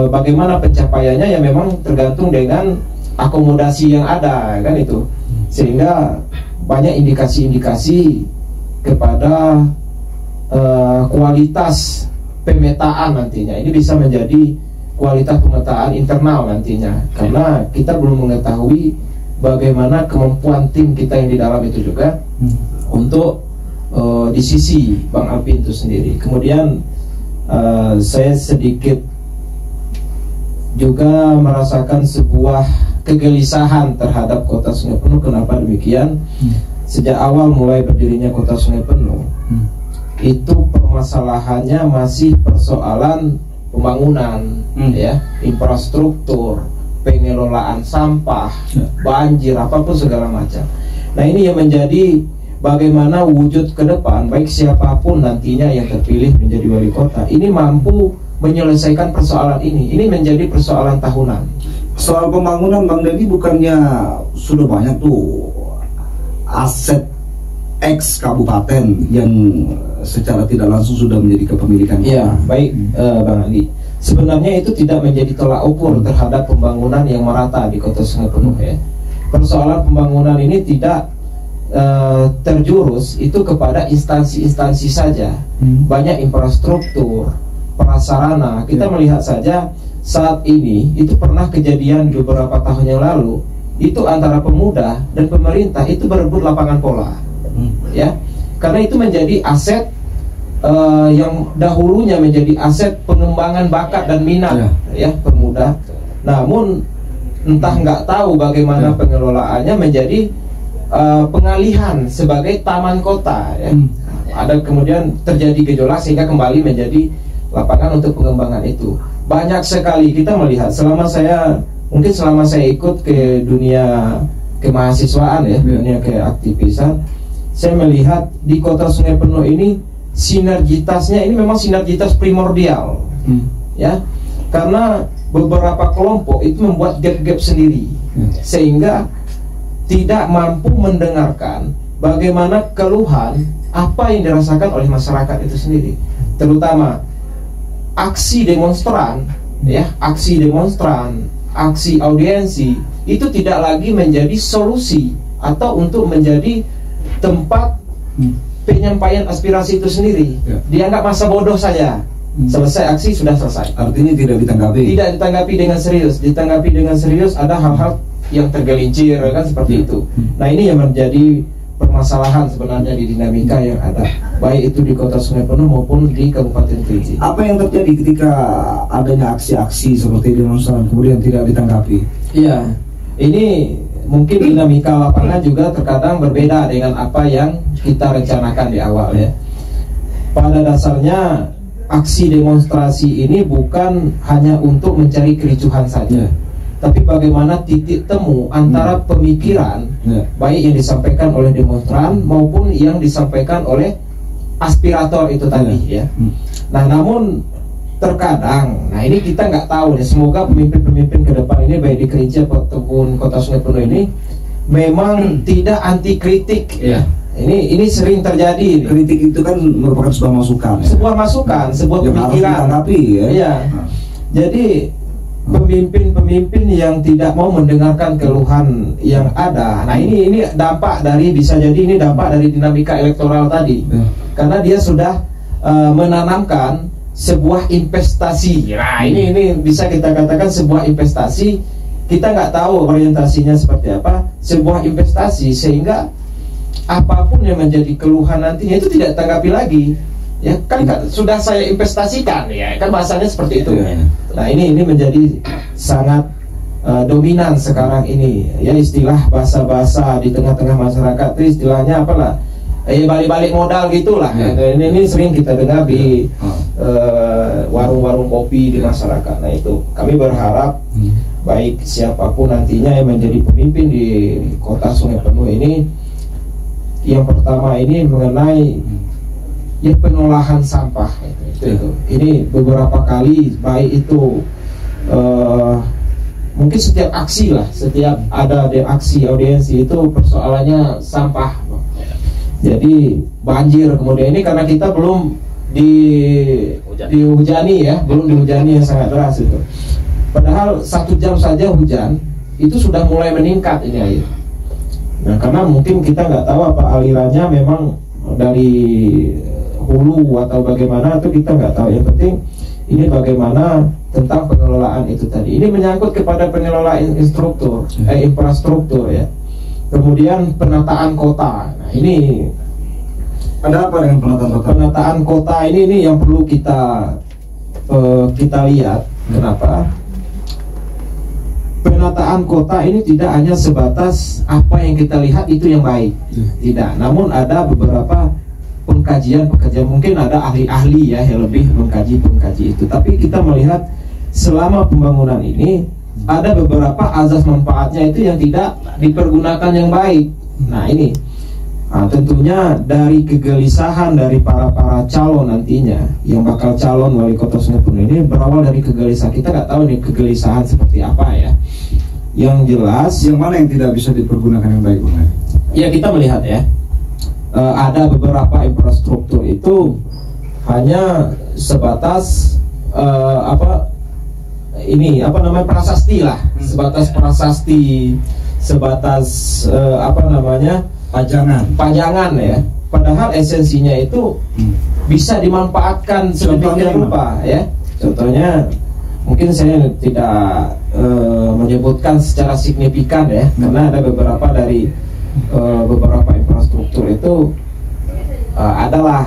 bagaimana pencapaiannya ya memang tergantung dengan akomodasi yang ada kan itu. Sehingga banyak indikasi-indikasi kepada kualitas pemetaan nantinya. Ini bisa menjadi kualitas pemetaan internal nantinya. Karena kita belum mengetahui bagaimana kemampuan tim kita yang di dalam itu juga untuk di sisi Bang Alvin itu sendiri. Kemudian saya sedikit juga merasakan sebuah kegelisahan terhadap Kota Sungai Penuh. Kenapa demikian? Sejak awal mulai berdirinya Kota Sungai Penuh itu permasalahannya masih persoalan pembangunan ya, infrastruktur, pengelolaan sampah, banjir, apapun segala macam. Nah ini yang menjadi bagaimana wujud ke depan, baik siapapun nantinya yang terpilih menjadi wali kota, ini mampu menyelesaikan persoalan ini. Ini menjadi persoalan tahunan. Soal pembangunan Bang Dedi, bukannya sudah banyak tuh aset ex kabupaten yang secara tidak langsung sudah menjadi kepemilikan kota? Ya, baik Bang Andi. Sebenarnya itu tidak menjadi tolak ukur terhadap pembangunan yang merata di Kota Sungai Penuh ya. Persoalan pembangunan ini tidak terjurus itu kepada instansi-instansi saja. Banyak infrastruktur, prasarana. Kita melihat saja saat ini itu pernah kejadian beberapa tahun yang lalu, itu antara pemuda dan pemerintah itu berebut lapangan bola. Ya, karena itu menjadi aset yang dahulunya menjadi aset pengembangan bakat dan minat ya pemuda. Namun entah nggak tahu bagaimana pengelolaannya menjadi pengalihan sebagai taman kota ya. Ada kemudian terjadi gejolak sehingga kembali menjadi lapangan untuk pengembangan itu. Banyak sekali kita melihat selama saya ikut ke dunia kemahasiswaan ya, dunia keaktivisan, saya melihat di Kota Sungai Penuh ini sinergitasnya ini memang sinergitas primordial ya, karena beberapa kelompok itu membuat gap-gap sendiri sehingga tidak mampu mendengarkan bagaimana keluhan apa yang dirasakan oleh masyarakat itu sendiri, terutama aksi demonstran ya, aksi audiensi itu tidak lagi menjadi solusi atau untuk menjadi tempat penyampaian aspirasi itu sendiri. Dianggap masa bodoh saja. Selesai aksi sudah selesai. Artinya tidak ditanggapi dengan serius. Ditanggapi dengan serius ada hal-hal yang tergelincir kan seperti itu. Nah ini yang menjadi permasalahan sebenarnya di dinamika yang ada, baik itu di Kota Sungai Penuh maupun di Kabupaten Kerinci. Apa yang terjadi ketika adanya aksi-aksi seperti demonstran kemudian tidak ditanggapi? Iya, ini mungkin dinamika lapangan juga terkadang berbeda dengan apa yang kita rencanakan di awal ya. Pada dasarnya aksi demonstrasi ini bukan hanya untuk mencari kericuhan saja, tapi bagaimana titik temu antara pemikiran baik yang disampaikan oleh demonstran maupun yang disampaikan oleh aspirator itu tadi ya. Nah, namun terkadang, nah ini kita nggak tahu ya. Semoga pemimpin-pemimpin ke depan ini baik di Kerinci ataupun Kota Sungai Penuh ini memang tidak anti kritik ya. Ini sering terjadi. Kritik itu kan merupakan sebuah masukan. Sebuah masukan, sebuah yang pemikiran. harus ditanggapi ya. Iya. Jadi pemimpin-pemimpin yang tidak mau mendengarkan keluhan yang ada. Nah, ini dampak dari, bisa jadi ini dampak dari dinamika elektoral tadi. Karena dia sudah menanamkan sebuah investasi. Nah, ini bisa kita katakan sebuah investasi. Kita nggak tahu orientasinya seperti apa. Sebuah investasi sehingga apapun yang menjadi keluhan nantinya itu tidak tanggapi lagi. Ya kan sudah saya investasikan ya, kan bahasanya seperti itu. Nah, ini menjadi sangat dominan sekarang ini ya, istilah bahasa-bahasa di tengah-tengah masyarakat itu istilahnya apalah, balik-balik modal gitulah. Ini sering kita dengar di warung-warung kopi di masyarakat. Nah, itu kami berharap baik siapapun nantinya yang menjadi pemimpin di Kota Sungai Penuh ini, yang pertama ini mengenai ya penolakan sampah itu. Ini beberapa kali baik itu mungkin setiap aksi lah, setiap ada aksi audiensi itu persoalannya sampah. Jadi banjir kemudian ini karena kita belum dihujani ya, belum dihujani yang sangat deras itu. Padahal 1 jam saja hujan itu sudah mulai meningkat ini air. Nah, karena mungkin kita nggak tahu apa alirannya memang dari hulu atau bagaimana, itu kita nggak tahu. Yang penting ini bagaimana tentang pengelolaan itu tadi. Ini menyangkut kepada pengelolaan infrastruktur ya. Kemudian penataan kota. Nah, ini ada apa dengan penataan kota? Penataan kota ini yang perlu kita lihat. Kenapa? Penataan kota ini tidak hanya sebatas apa yang kita lihat itu yang baik, tidak. Namun ada beberapa pengkajian mungkin ada ahli-ahli ya yang lebih mengkaji itu. Tapi kita melihat selama pembangunan ini ada beberapa azas manfaatnya itu yang tidak dipergunakan yang baik. Nah, ini tentunya dari kegelisahan dari para calon nantinya yang bakal calon wali kota Sungai Penuh ini berawal dari kegelisahan. Kita nggak tahu nih kegelisahan seperti apa ya. Yang jelas, yang mana yang tidak bisa dipergunakan yang baik, Bang? Ya, kita melihat ya, ada beberapa infrastruktur itu hanya sebatas prasasti lah, sebatas prasasti, sebatas pajangan ya. Padahal esensinya itu bisa dimanfaatkan sedemikian rupa ya. Contohnya mungkin saya tidak menyebutkan secara signifikan ya, karena ada beberapa dari beberapa infrastruktur itu adalah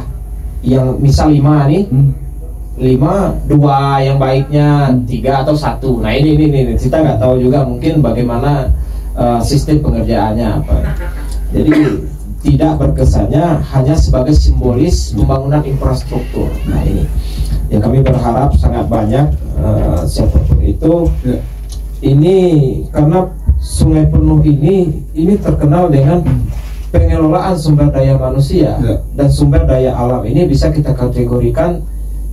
yang misal 5 nih, 5, 2 yang baiknya 3 atau 1. Nah, ini kita nggak tahu juga mungkin bagaimana sistem pengerjaannya apa. Jadi tidak berkesannya hanya sebagai simbolis pembangunan infrastruktur. Nah, ini yang kami berharap sangat banyak siapapun itu. Ini karena Sungai Penuh ini terkenal dengan pengelolaan sumber daya manusia dan sumber daya alam ini bisa kita kategorikan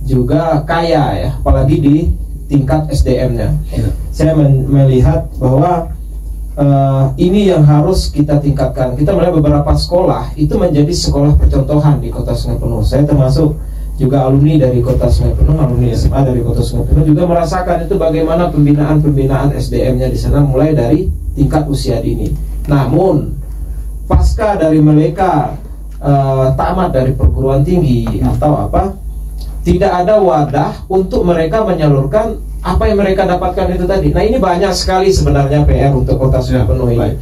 juga kaya ya, apalagi di tingkat SDM-nya. Saya melihat bahwa ini yang harus kita tingkatkan. Kita melihat beberapa sekolah itu menjadi sekolah percontohan di Kota Sungai Penuh. Saya termasuk juga alumni dari Kota Sungai Penuh, alumni SMA dari Kota Sungai Penuh, juga merasakan itu bagaimana pembinaan SDM-nya di sana mulai dari tingkat usia dini. Namun pasca dari mereka tamat dari perguruan tinggi atau apa, tidak ada wadah untuk mereka menyalurkan apa yang mereka dapatkan itu tadi. Nah, ini banyak sekali sebenarnya PR untuk Kota Sungai Penuh ini.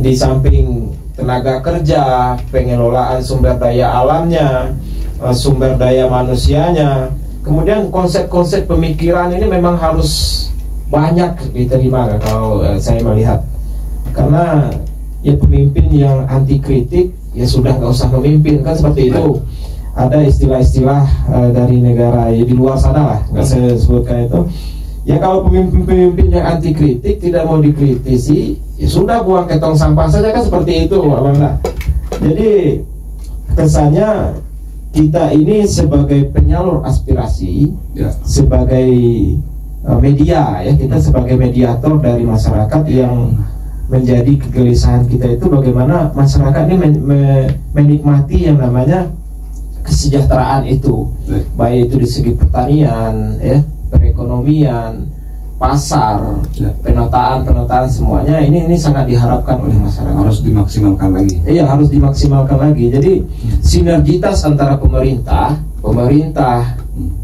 Di samping tenaga kerja, pengelolaan sumber daya alamnya, sumber daya manusianya. Kemudian konsep-konsep pemikiran ini memang harus banyak diterima kalau saya melihat. Karena ya pemimpin yang anti kritik ya sudah nggak usah memimpin, kan seperti itu. Ada istilah-istilah dari negara ya di luar sana lah, nggak saya sebutkan itu. Ya kalau pemimpin-pemimpin yang anti kritik tidak mau dikritisi, ya sudah buang ke tong sampah saja, kan seperti itu, Pak. Jadi kesannya kita ini sebagai penyalur aspirasi, sebagai media, ya kita sebagai mediator dari masyarakat yang menjadi kegelisahan kita itu bagaimana masyarakat ini menikmati yang namanya kesejahteraan itu, baik itu di segi pertanian, ya, perekonomian, pasar, penataan semuanya ini sangat diharapkan oleh masyarakat. Harus dimaksimalkan lagi. Iya, harus dimaksimalkan lagi. Jadi sinergitas antara pemerintah,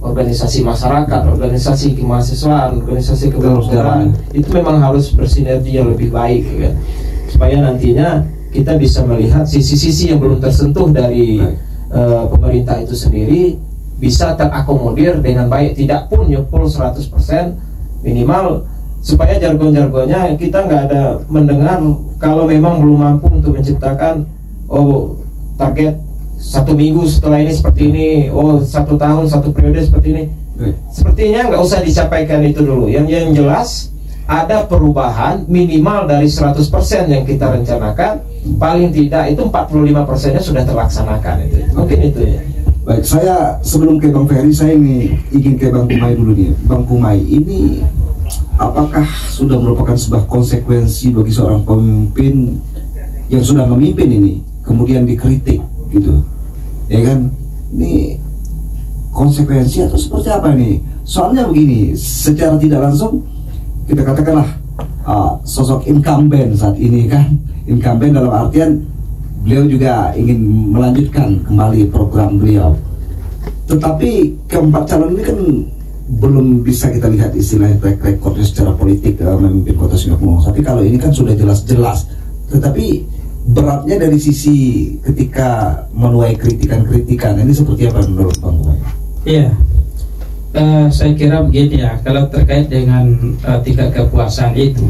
organisasi masyarakat, organisasi kemahasiswaan, organisasi kebudayaan itu memang harus bersinergi yang lebih baik, ya, supaya nantinya kita bisa melihat sisi-sisi yang belum tersentuh dari pemerintah itu sendiri bisa terakomodir dengan baik, tidak pun nyepul 100%, minimal supaya jargon-jargonnya kita nggak ada mendengar kalau memang belum mampu untuk menciptakan target 1 minggu setelah ini seperti ini, 1 tahun 1 periode seperti ini. Sepertinya nggak usah disampaikan itu dulu. Yang jelas ada perubahan minimal dari 100% yang kita rencanakan, paling tidak itu 45%-nya sudah terlaksanakan. Itu mungkin itu ya. Baik, saya sebelum ke Bang Ferry, saya ingin ke Bang Kumai dulu nih. Bang Kumai, ini apakah sudah merupakan sebuah konsekuensi bagi seorang pemimpin yang sudah memimpin ini kemudian dikritik gitu, ya kan? Ini konsekuensi atau seperti apa nih? Soalnya begini, secara tidak langsung kita katakanlah sosok incumbent saat ini kan, incumbent dalam artian beliau juga ingin melanjutkan kembali program beliau. Tetapi keempat calon ini kan belum bisa kita lihat istilahnya track recordnya secara politik memimpin Kota Singapura. Tapi kalau ini kan sudah jelas-jelas. Tetapi beratnya dari sisi ketika menuai kritikan-kritikan ini seperti apa menurut Bang Kumai? Iya, saya kira begini ya. Kalau terkait dengan tingkat kepuasan itu,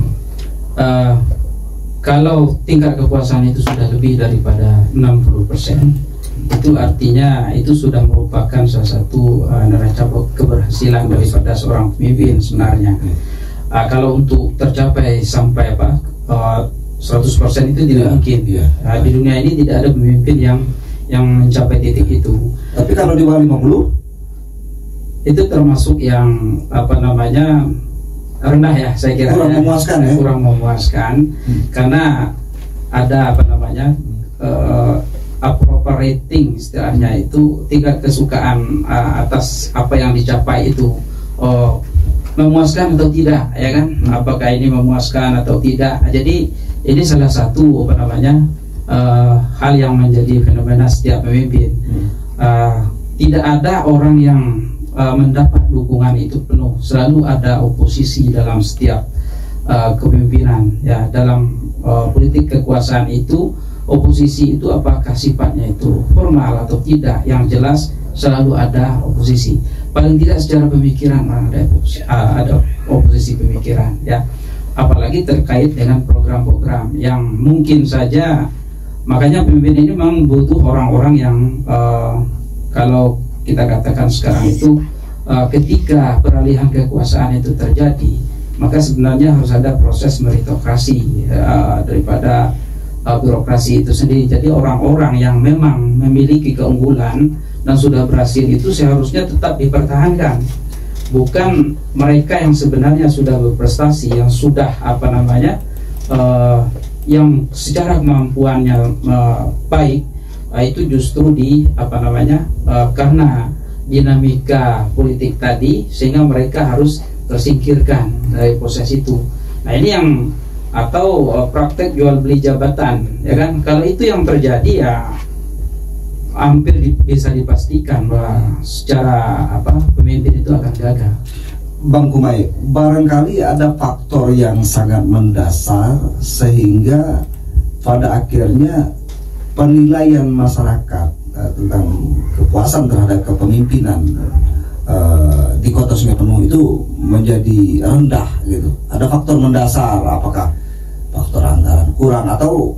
kalau tingkat kepuasan itu sudah lebih daripada 60%, itu artinya itu sudah merupakan salah satu neraca keberhasilan daripada seorang pemimpin sebenarnya. Kalau untuk tercapai sampai 100% itu tidak mungkin. Di dunia ini tidak ada pemimpin yang mencapai titik itu. Tapi kalau di bawah 50 itu termasuk yang rendah ya, saya kira kurang memuaskan ya? Kurang memuaskan karena ada appropriating istilahnya itu tingkat kesukaan atas apa yang dicapai itu memuaskan atau tidak, ya kan? Apakah ini memuaskan atau tidak? Jadi ini salah satu hal yang menjadi fenomena setiap pemimpin. Tidak ada orang yang mendapat dukungan itu penuh, selalu ada oposisi dalam setiap kepemimpinan, ya. Dalam politik kekuasaan itu, oposisi itu apakah sifatnya itu formal atau tidak, yang jelas selalu ada oposisi. Paling tidak secara pemikiran ada oposisi pemikiran, ya. Apalagi terkait dengan program-program yang mungkin saja, makanya pemimpin ini memang butuh orang-orang yang kalau kita katakan sekarang itu ketika peralihan kekuasaan itu terjadi, maka sebenarnya harus ada proses meritokrasi daripada birokrasi itu sendiri. Jadi orang-orang yang memang memiliki keunggulan dan sudah berhasil itu seharusnya tetap dipertahankan, bukan mereka yang sebenarnya sudah berprestasi, yang sudah yang secara kemampuannya baik, itu justru karena dinamika politik tadi sehingga mereka harus tersingkirkan dari proses itu. Nah ini yang praktek jual beli jabatan, ya kan? Kalau itu yang terjadi, ya hampir bisa dipastikan bahwa secara pemimpin itu akan gagal. Bang Kumai, barangkali ada faktor yang sangat mendasar sehingga pada akhirnya penilaian masyarakat tentang kepuasan terhadap kepemimpinan di Kota Sungai Penuh itu menjadi rendah gitu. Ada faktor mendasar, apakah faktor anggaran kurang atau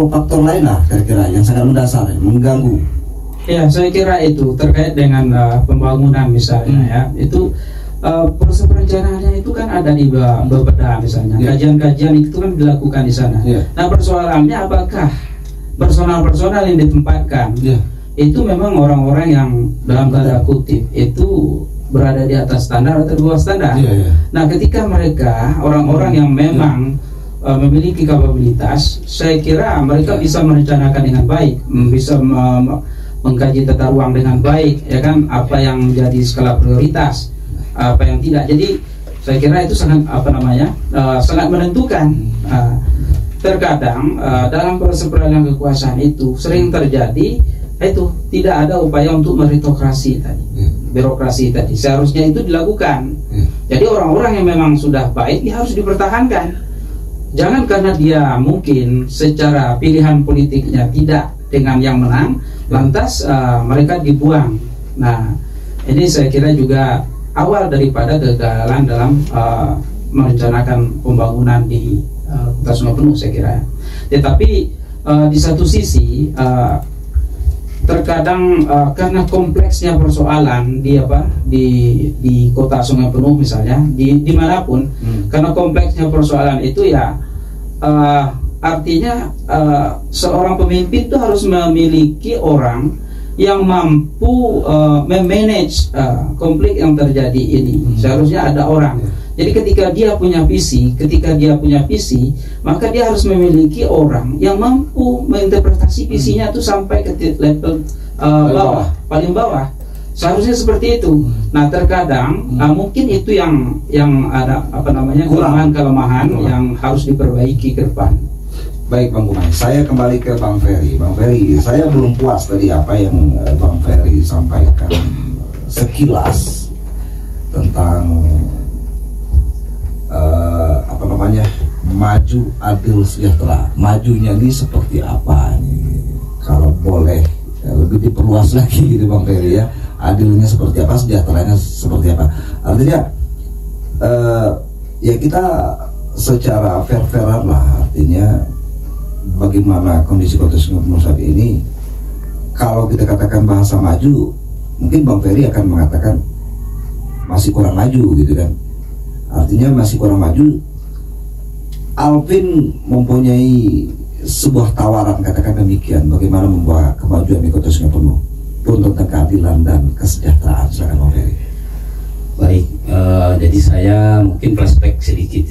faktor lain lah kira-kira yang sangat mendasar, mengganggu? Ya, saya kira itu terkait dengan pembangunan misalnya ya, itu proses perencanaannya itu kan ada di Bapeda misalnya, kajian-kajian itu kan dilakukan di sana. Nah, persoalannya apakah personal yang ditempatkan itu memang orang-orang yang dalam tanda kutip itu berada di atas standar atau di bawah standar. Nah, ketika mereka orang-orang yang memang memiliki kapabilitas, saya kira mereka bisa merencanakan dengan baik, bisa mengkaji tata ruang dengan baik, ya kan, apa yang menjadi skala prioritas, apa yang tidak. Jadi saya kira itu sangat sangat menentukan. Terkadang dalam proses peralihan kekuasaan itu sering terjadi itu tidak ada upaya untuk meritokrasi tadi, birokrasi tadi. Seharusnya itu dilakukan. Jadi orang-orang yang memang sudah baik ya harus dipertahankan. Jangan karena dia mungkin secara pilihan politiknya tidak dengan yang menang, lantas mereka dibuang. Nah, ini saya kira juga awal daripada kegagalan dalam merencanakan pembangunan di Kota Sungai Penuh, saya kira. Tetapi di satu sisi terkadang karena kompleksnya persoalan di Kota Sungai Penuh misalnya, dimanapun, karena kompleksnya persoalan itu ya artinya seorang pemimpin itu harus memiliki orang yang mampu memanage konflik yang terjadi ini. Seharusnya ada orang. Jadi ketika dia punya visi, maka dia harus memiliki orang yang mampu menginterpretasi visinya itu sampai ke level bawah, paling bawah. Seharusnya seperti itu. Nah, terkadang mungkin itu yang ada kelemahan yang harus diperbaiki ke depan. Baik Bang Kumai, saya kembali ke Bang Ferry. Bang Ferry, saya belum puas tadi apa yang Bang Ferry sampaikan sekilas tentang maju adil sejahtera. Majunya ini seperti apa nih? Kalau boleh lebih diperluas lagi gitu Bang Ferry ya. Adilnya seperti apa, sejahteranya seperti apa? Artinya ya kita secara fair-fairan lah, artinya bagaimana kondisi Kota Sungai Penuh saat ini. Kalau kita katakan bahasa maju, mungkin Bang Ferry akan mengatakan masih kurang maju gitu kan. Artinya masih kurang maju. Alvin mempunyai sebuah tawaran, katakan demikian, bagaimana membawa kemajuan di Kota Sungai Penuh pun tentang keadilan dan kesejahteraan. Silakan Bang Ferry. Baik, jadi saya mungkin flashback sedikit.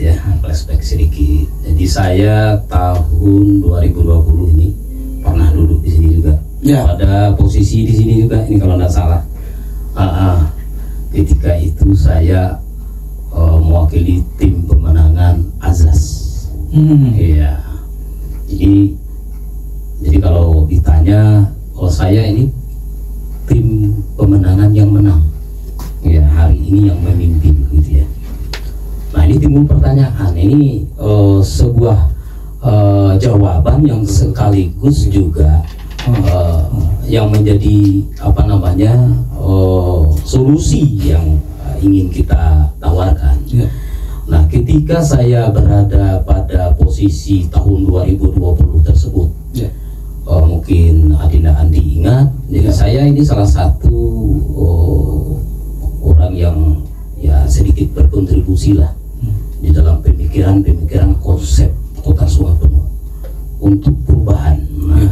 Jadi saya tahun 2020 ini pernah duduk di sini juga. Pada posisi di sini juga ini kalau tidak salah. Ketika itu saya mewakili tim pemenangan azas. Iya. Jadi kalau ditanya, kalau saya ini tim pemenangan yang menang. Ya, hari ini yang memimpin gitu ya. Nah, ini timbul pertanyaan. Ini sebuah jawaban yang sekaligus juga yang menjadi solusi yang ingin kita tawarkan. Nah, ketika saya berada pada posisi tahun 2020 tersebut, mungkin Adinda Andi ingat, jadi saya ini salah satu orang yang ya sedikit berkontribusi lah di dalam pemikiran konsep Kota Sungai Penuh untuk perubahan. Nah,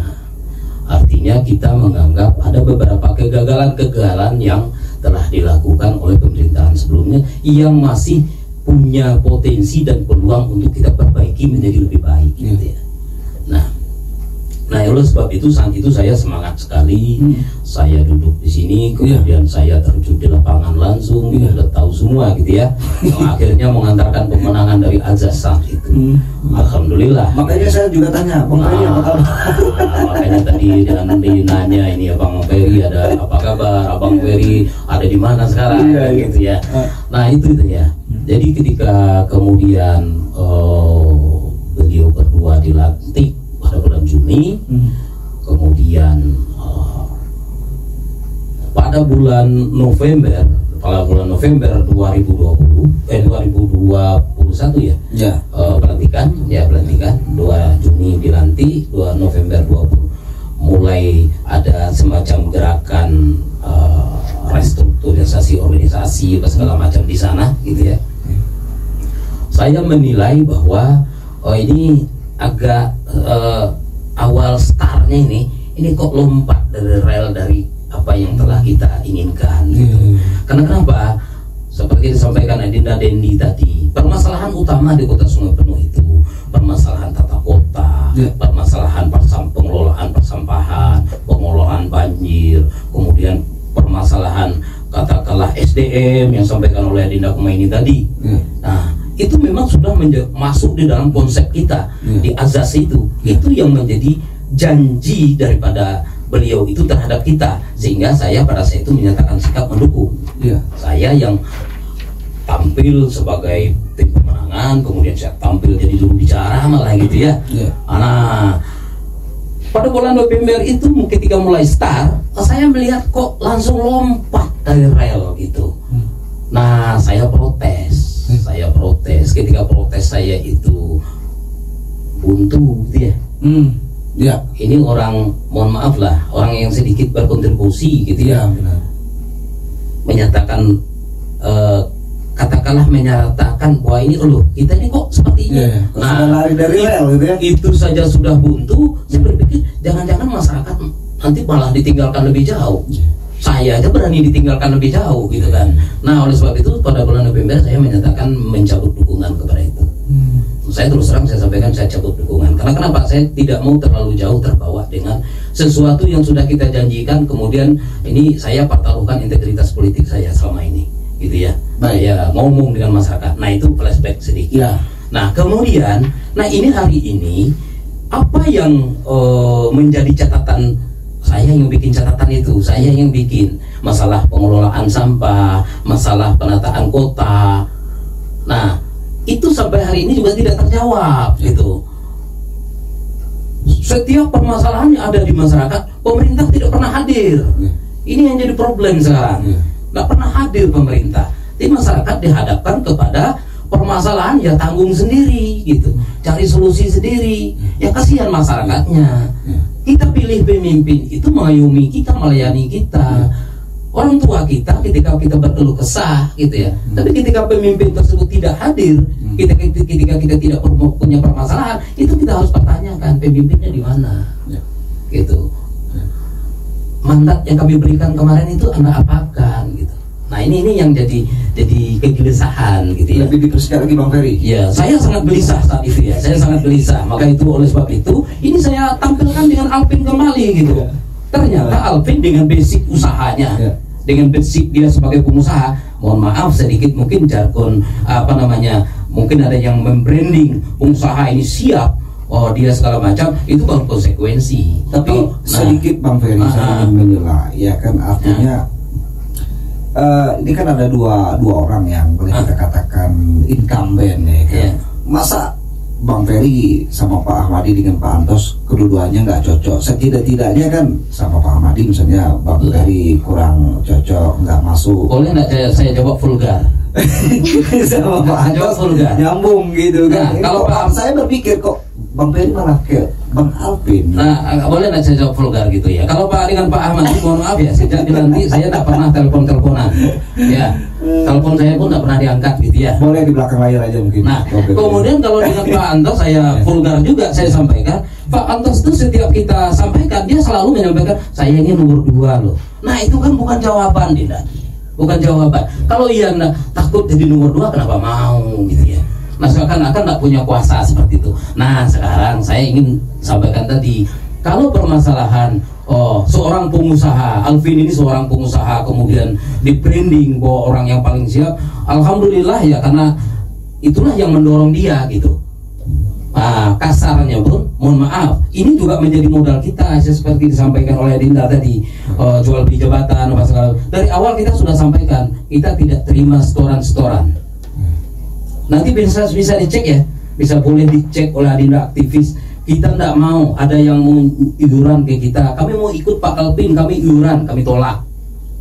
artinya kita menganggap ada beberapa kegagalan yang telah dilakukan oleh pemerintahan sebelumnya yang masih punya potensi dan peluang untuk kita perbaiki menjadi lebih baik gitu ya. Nah, oleh sebab itu saat itu saya semangat sekali. Saya duduk di sini, kemudian saya terjun di lapangan langsung, sudah tahu semua gitu ya. Akhirnya mengantarkan pemenangan dari azas saat itu. Alhamdulillah. Makanya saya juga tanya, Bang Ferry apa kabar? Makanya tadi dengan nanya ini Abang Ferry ada apa kabar? Abang Ferry ada di mana sekarang? Gitu ya. Nah itu ya. Jadi ketika kemudian beliau berdua dilantik pada Juni, kemudian pada bulan November 2021 ya, pelantikan 2 Juni dilantik, 2 November 20 mulai ada semacam gerakan restrukturisasi organisasi segala macam di sana gitu ya. Saya menilai bahwa ini agak awal startnya ini kok lompat dari rel dari apa yang telah kita inginkan gitu. Karena kenapa? Seperti disampaikan Adinda Dendi tadi, permasalahan utama di Kota Sungai Penuh itu permasalahan tata kota, permasalahan pengelolaan persampahan, pengelolaan banjir, kemudian permasalahan katakanlah SDM yang disampaikan oleh Adinda Kumaini tadi. Nah, itu memang sudah masuk di dalam konsep kita di azas itu yang menjadi janji daripada beliau itu terhadap kita, sehingga saya pada saat itu menyatakan sikap mendukung. Saya yang tampil sebagai tim pemenangan, kemudian saya tampil jadi juru bicara malah gitu ya. Nah, pada bulan November itu ketika mulai start, saya melihat kok langsung lompat dari rel gitu. Nah, saya protes. Ketika protes saya itu buntu gitu ya. Ini orang, mohon maaf lah, orang yang sedikit berkontribusi gitu ya. Menyatakan katakanlah menyatakan bahwa ini loh, kita ini kok seperti ini. Nah, lari dari rel gitu ya. Itu saja sudah buntu. Saya berpikir jangan-jangan masyarakat nanti malah ditinggalkan lebih jauh. Saya aja berani ditinggalkan lebih jauh gitu kan. Nah, oleh sebab itu pada bulan November saya menyatakan mencabut dukungan kepada itu. Saya terus terang saya sampaikan saya cabut dukungan. Karena kenapa? Saya tidak mau terlalu jauh terbawa dengan sesuatu yang sudah kita janjikan, kemudian ini saya pertaruhkan integritas politik saya selama ini gitu ya. Saya ngomong dengan masyarakat. Nah, itu flashback sedikit. Nah, kemudian ini hari ini apa yang menjadi catatan saya, yang bikin catatan itu saya yang bikin masalah pengelolaan sampah, masalah penataan kota. Nah, itu sampai hari ini juga tidak terjawab gitu. Setiap permasalahan yang ada di masyarakat, pemerintah tidak pernah hadir. Ini yang jadi problem sekarang. Nggak pernah hadir pemerintah. Jadi masyarakat dihadapkan kepada permasalahan ya tanggung sendiri gitu, cari solusi sendiri. Ya kasihan masyarakatnya. Kita pilih pemimpin itu mengayomi kita, melayani kita. Orang tua kita ketika kita berkeluh kesah gitu ya. Tapi ketika pemimpin tersebut tidak hadir, ketika kita tidak punya permasalahan, itu kita harus pertanyakan pemimpinnya di mana. Gitu. Mandat yang kami berikan kemarin itu Anda apakan gitu. Nah, ini yang jadi kegelisahan gitu ya. Lebih dipersikat lagi Bang Ferry. Ya, saya sangat gelisah saat itu ya. Saya sangat gelisah. Maka itu oleh sebab itu ini saya tampilkan dengan Alvin kembali gitu. Ternyata Alvin dengan basic usahanya, dengan basic dia sebagai pengusaha, mohon maaf sedikit mungkin jargon mungkin ada yang membranding pengusaha ini siap, dia segala macam, itu baru konsekuensi. Tapi sedikit Bang Ferry saya ingin menilai ya kan, artinya ini kan ada dua orang yang boleh kita katakan incumbent ya kan. Masa Bang Ferry sama Pak Ahmadi dengan Pak Antos kedua-duanya nggak cocok? Setidak-tidaknya kan sama Pak Ahmadi misalnya Bang Ferry kurang cocok, nggak masuk. Boleh nggak saya jawab vulgar? Sama Pak Antos nyambung gitu kan. Kalau Pak saya berpikir kok Bang Ferry malah ke Bang Alvin. Nah, boleh nggak saya jawab vulgar gitu ya? Kalau Pak dengan Pak Ahmad, mohon maaf ya, sejak dilantik saya tak pernah telepon-teleponan. Ya, telepon saya pun tak pernah diangkat gitu ya. Boleh di belakang layar aja mungkin. Nah, kemudian kalau dengan Pak Antos saya vulgar juga saya sampaikan. Pak Antos itu setiap kita sampaikan dia selalu menyampaikan saya ini nomor 2 loh. Nah, itu kan bukan jawaban Dinda. Bukan jawaban. Kalau ia takut jadi nomor 2 kenapa mau gitu ya? Nah, seakan-akan tak punya kuasa seperti itu. Nah, sekarang saya ingin sampaikan tadi, kalau permasalahan seorang pengusaha, Alvin ini seorang pengusaha, kemudian di branding bahwa orang yang paling siap, alhamdulillah ya, karena itulah yang mendorong dia gitu. Nah, kasarnya pun, mohon maaf, ini juga menjadi modal kita, seperti disampaikan oleh Dinda tadi, jual beli jabatan, apa segala. Dari awal kita sudah sampaikan, kita tidak terima setoran. Nanti bisa dicek ya, bisa boleh dicek oleh Adinda aktivis kita tidak mau ada yang mau iuran ke kita. Kami mau ikut Pak Alvin, kami iuran, kami tolak.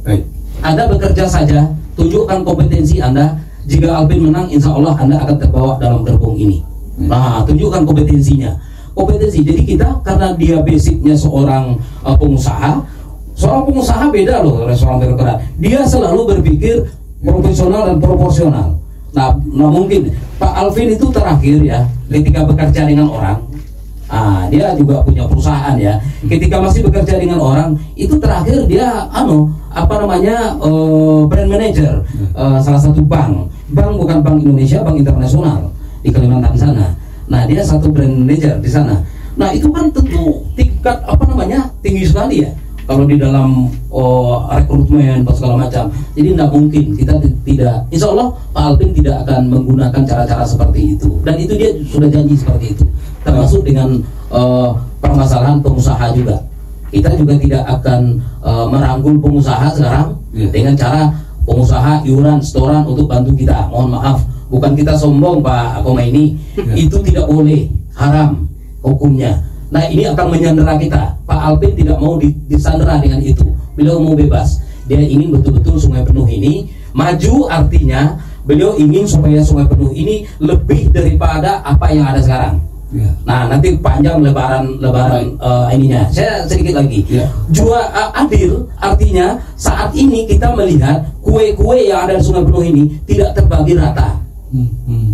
Baik. Anda bekerja saja, tunjukkan kompetensi Anda. Jika Alvin menang, insya Allah Anda akan terbawa dalam gerbong ini. Nah, tunjukkan kompetensinya. Kompetensi. Jadi kita, karena dia basicnya seorang pengusaha. Seorang pengusaha beda loh dari seorang birokrat. Dia selalu berpikir profesional dan proporsional. Nah mungkin Pak Alvin itu terakhir ya, ketika bekerja dengan orang. Dia juga punya perusahaan ya. Ketika masih bekerja dengan orang, itu terakhir dia brand manager salah satu bank bukan Bank Indonesia, Bank Internasional di Kalimantan sana. Nah dia satu brand manager di sana. Nah itu kan tentu tingkat tinggi sekali ya kalau di dalam rekrutmen atau segala macam. Jadi tidak mungkin kita tidak, insya Allah Pak Alvin tidak akan menggunakan cara-cara seperti itu, dan itu dia sudah janji seperti itu. Termasuk dengan permasalahan pengusaha juga. Kita juga tidak akan merangkul pengusaha sekarang dengan cara pengusaha iuran setoran untuk bantu kita. Mohon maaf, bukan kita sombong Pak Khomeini, itu tidak boleh, haram hukumnya. Nah ini akan menyandera kita. Pak Alvin tidak mau disandera dengan itu. Beliau mau bebas. Dia ingin betul-betul Sungai Penuh ini maju, artinya beliau ingin supaya Sungai Penuh ini lebih daripada apa yang ada sekarang. Nah nanti panjang lebaran ininya. Saya sedikit lagi. Adil artinya saat ini kita melihat kue-kue yang ada di Sungai Penuh ini tidak terbagi rata.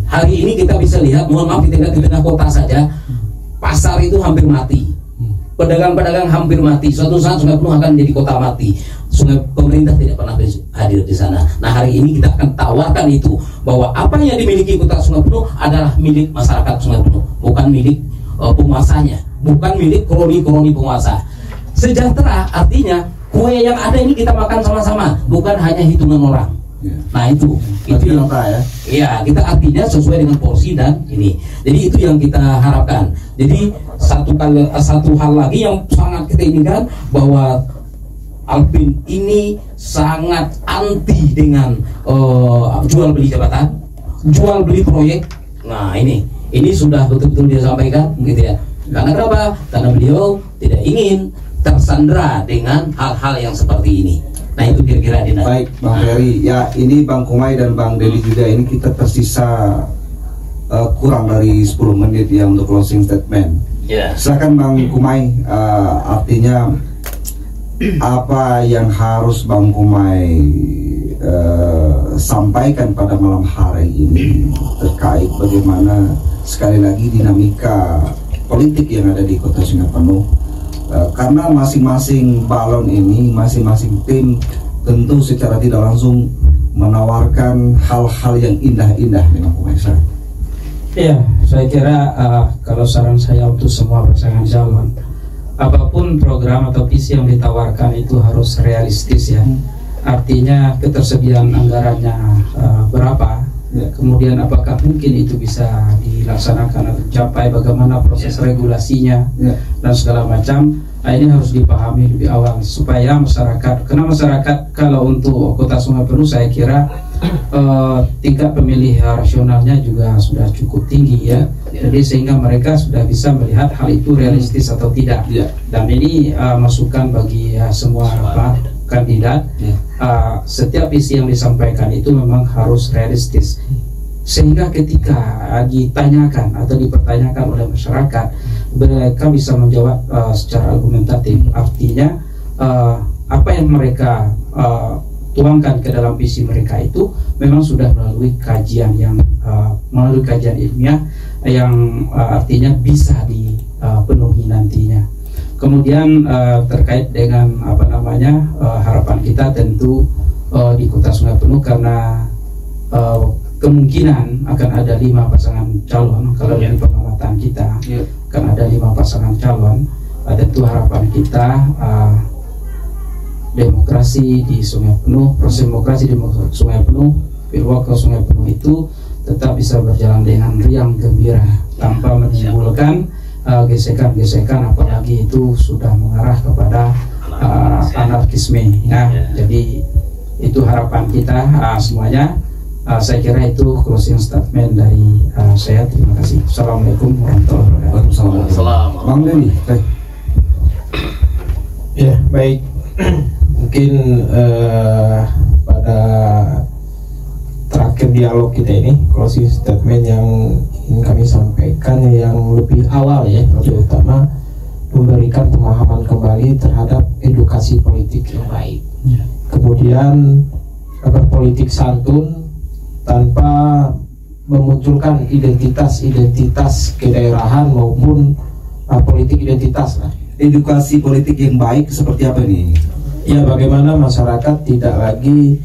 Hari ini kita bisa lihat, mohon maaf, di tengah kota saja pasar itu hampir mati. Pedagang-pedagang hampir mati. Suatu saat Sungai Penuh akan menjadi kota mati. Pemerintah tidak pernah hadir di sana. Nah hari ini kita akan tawarkan itu, bahwa apa yang dimiliki kota Sungai Penuh adalah milik masyarakat Sungai Penuh, bukan milik penguasanya, bukan milik kroni-kroni penguasa. Sejahtera artinya kue yang ada ini kita makan sama-sama, bukan hanya hitungan orang. Nah itu yang ya kita artinya sesuai dengan porsi dan ini. Jadi itu yang kita harapkan. Jadi satu hal lagi yang sangat kita inginkan, bahwa Alvin ini sangat anti dengan jual beli jabatan, jual beli proyek. Nah ini sudah betul-betul dia sampaikan gitu ya. Karena kenapa? Karena beliau tidak ingin tersandera dengan hal-hal yang seperti ini. Nah itu kira-kira Dina. Baik Bang Ferry, ya ini Bang Kumai dan Bang Dedi juga, ini kita tersisa kurang dari 10 menit ya untuk closing statement. Silakan Bang Kumai, artinya apa yang harus Bang Kumai sampaikan pada malam hari ini terkait bagaimana sekali lagi dinamika politik yang ada di Kota Sungai Penuh. Karena masing-masing balon ini, masing-masing tim tentu secara tidak langsung menawarkan hal-hal yang indah-indah dengan pemirsa. Iya, saya kira kalau saran saya untuk semua pasangan calon, apapun program atau visi yang ditawarkan itu harus realistis ya. Artinya ketersediaan anggarannya berapa, kemudian apakah mungkin itu bisa dilaksanakan atau dicapai, bagaimana proses regulasinya dan segala macam. Nah, ini harus dipahami lebih awal supaya masyarakat, karena masyarakat kalau untuk Kota Sungai Penuh saya kira tingkat pemilih rasionalnya juga sudah cukup tinggi ya. Jadi sehingga mereka sudah bisa melihat hal itu realistis atau tidak. Dan ini masukan bagi semua kandidat. Setiap visi yang disampaikan itu memang harus realistis, sehingga ketika ditanyakan atau dipertanyakan oleh masyarakat, mereka bisa menjawab secara argumentatif. Artinya apa yang mereka tuangkan ke dalam visi mereka itu memang sudah melalui kajian ilmiah yang artinya bisa dipenuhi nantinya. Kemudian terkait dengan harapan kita tentu di Kota Sungai Penuh, karena kemungkinan akan ada 5 pasangan calon. Kalau dari pengamatan kita akan ada 5 pasangan calon. Tentu harapan kita demokrasi di Sungai Penuh, proses demokrasi di Sungai Penuh, pilwakil Sungai Penuh itu tetap bisa berjalan dengan riang gembira tanpa menimbulkan gesekan-gesekan, apalagi itu sudah mengarah kepada anarkisme ya. Jadi itu harapan kita semuanya. Saya kira itu closing statement dari saya. Terima kasih. Assalamualaikum warahmatullahi wabarakatuh. Waalaikumsalam. Bang Denny, Ya, baik. Mungkin pada terakhir dialog kita ini, closing statement yang ingin kami sampaikan yang lebih awal ya, lebih utama memberikan pemahaman kembali terhadap edukasi politik yang baik. Kemudian berpolitik santun tanpa memunculkan identitas-identitas kedaerahan maupun politik identitas lah. edukasi politik yang baik seperti apa nih? Ya, bagaimana masyarakat tidak lagi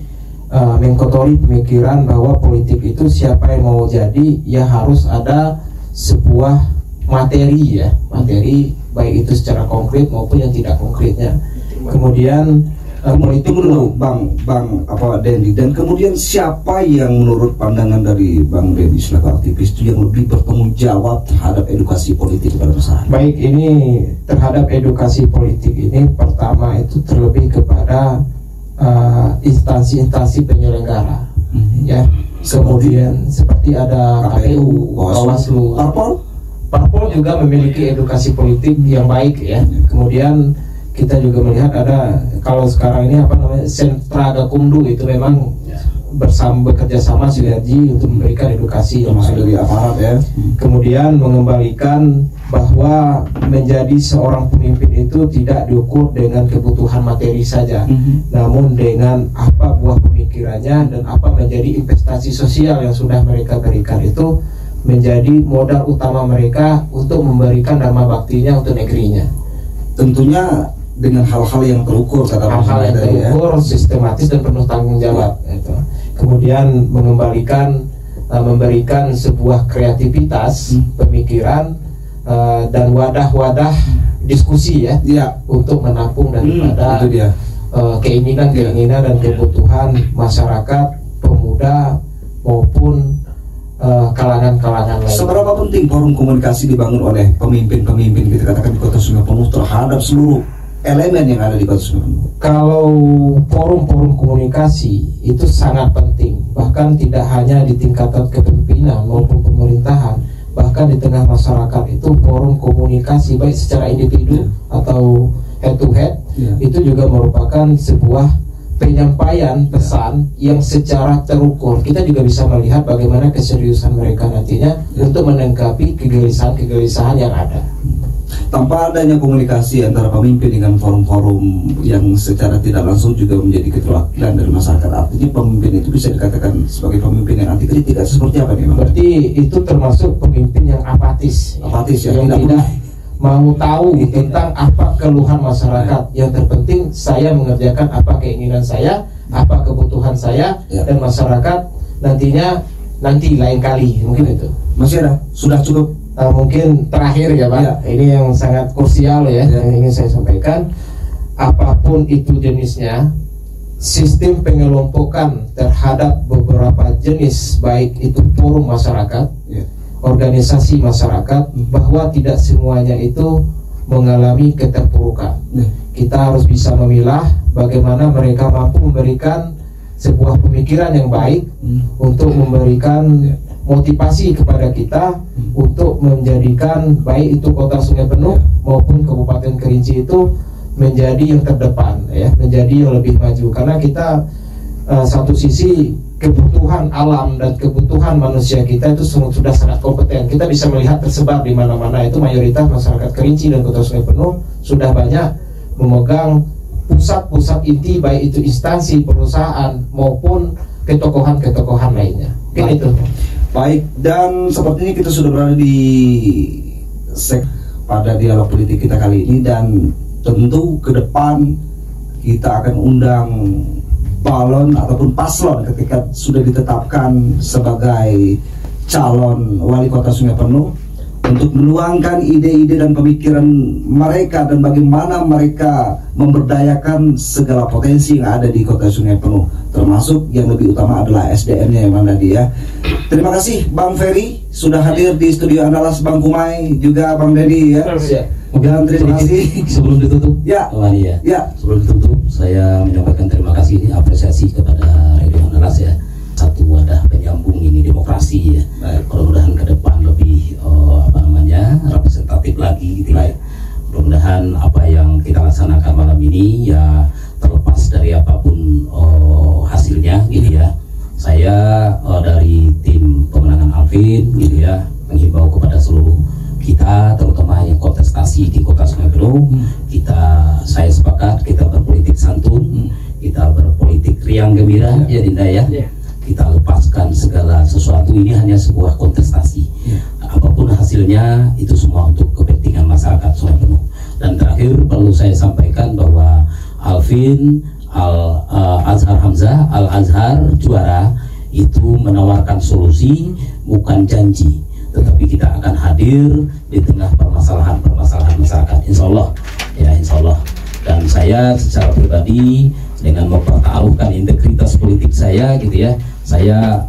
mengkotori pemikiran bahwa politik itu siapa yang mau jadi, ya harus ada sebuah materi ya, materi baik itu secara konkret maupun yang tidak konkretnya. Kemudian politik dulu Bang Denny, dan kemudian siapa yang menurut pandangan dari Bang Denny selaku aktivis itu yang lebih bertanggung jawab terhadap edukasi politik kepada masyarakat? Baik, ini terhadap edukasi politik ini pertama itu terlebih kepada instansi-instansi penyelenggara ya. Kemudian seperti ada KPU, Bawaslu, Parpol juga memiliki edukasi politik yang baik ya. Kemudian kita juga melihat ada, kalau sekarang ini apa namanya, Sentra Gakumdu itu memang bekerja sama sinergi untuk memberikan edukasi yang masuk dari aparat ya. Kemudian mengembalikan bahwa menjadi seorang pemimpin itu tidak diukur dengan kebutuhan materi saja, namun dengan apa buah pemikirannya dan apa menjadi investasi sosial yang sudah mereka berikan itu menjadi modal utama mereka untuk memberikan dharma baktinya untuk negerinya. Tentunya dengan hal-hal yang terukur, hal-hal yang terukur, sistematis dan penuh tanggung jawab itu. Kemudian memberikan sebuah kreativitas pemikiran dan wadah-wadah diskusi ya, untuk menampung daripada keinginan-keinginan dan kebutuhan masyarakat, pemuda maupun kalangan-kalangan lain. Seberapa penting forum komunikasi dibangun oleh pemimpin-pemimpin kita katakan di Kota Sungai Penuh terhadap seluruh elemen yang ada di Kota Sungai Penuh? Kalau forum-forum komunikasi itu sangat penting, bahkan tidak hanya di tingkatan kepemimpinan maupun pemerintahan, bahkan di tengah masyarakat itu forum komunikasi baik secara individu atau head to head itu juga merupakan sebuah penyampaian pesan yang secara terukur. Kita juga bisa melihat bagaimana keseriusan mereka nantinya untuk menanggapi kegelisahan yang ada. Tanpa adanya komunikasi antara pemimpin dengan forum-forum yang secara tidak langsung juga menjadi keterwakilan dari masyarakat, artinya pemimpin itu bisa dikatakan sebagai pemimpin yang anti kritik, seperti apa nih? Berarti itu termasuk pemimpin yang apatis ya, yang tidak mau tahu tentang apa keluhan masyarakat. Yang terpenting saya mengerjakan apa keinginan saya, apa kebutuhan saya, dan masyarakat nanti lain kali, mungkin itu. Masih ada? Sudah cukup? Mungkin terakhir ya Pak, ini yang sangat krusial ya, yang ingin saya sampaikan. Apapun itu jenisnya, sistem pengelompokan terhadap beberapa jenis, baik itu forum masyarakat, organisasi masyarakat, bahwa tidak semuanya itu mengalami keterpurukan. Kita harus bisa memilah bagaimana mereka mampu memberikan sebuah pemikiran yang baik untuk memberikan motivasi kepada kita untuk menjadikan baik itu Kota Sungai Penuh maupun Kabupaten Kerinci itu menjadi yang terdepan ya, menjadi yang lebih maju. Karena kita satu sisi kebutuhan alam dan kebutuhan manusia kita itu sudah sangat kompeten. Kita bisa melihat tersebar di mana-mana itu mayoritas masyarakat Kerinci dan Kota Sungai Penuh sudah banyak memegang pusat-pusat inti, baik itu instansi, perusahaan maupun ketokohan-ketokohan lainnya. Itu. Baik, dan sepertinya kita sudah berada di pada dialog politik kita kali ini, dan tentu ke depan kita akan undang balon ataupun paslon ketika sudah ditetapkan sebagai calon wali kota Sungai Penuh untuk menuangkan ide-ide dan pemikiran mereka dan bagaimana mereka memberdayakan segala potensi yang ada di Kota Sungai Penuh, termasuk yang lebih utama adalah SDM-nya yang mana dia. Terima kasih Bang Ferry sudah hadir di studio Andalas, Bang Kumai, juga Bang Denny ya. Dan terima kasih. Sebelum ditutup, sebelum ditutup, saya menyampaikan terima kasih, apresiasi kepada Radio Andalas ya, satu wadah penyambung ini demokrasi ya. Mudah-mudahan ke depan lebih ini ya terlepas dari apapun hasilnya gitu ya, saya dari tim pemenangan Alvin gitu ya menghimbau kepada seluruh kita, terutama yang kontestasi di Kota Sungai Penuh, saya sepakat kita berpolitik santun, kita berpolitik riang gembira ya Dinda ya. Kita lepaskan segala sesuatu, ini hanya sebuah kontestasi. Apapun hasilnya itu semua untuk kepentingan masyarakat Sungai Penuh. Dan terakhir perlu saya sampaikan bahwa Alvin Azhar Hamzah Al-Azhar juara itu menawarkan solusi bukan janji, tetapi kita akan hadir di tengah permasalahan masyarakat, insya Allah ya, insya Allah. Dan saya secara pribadi dengan mempertaruhkan integritas politik saya gitu ya, saya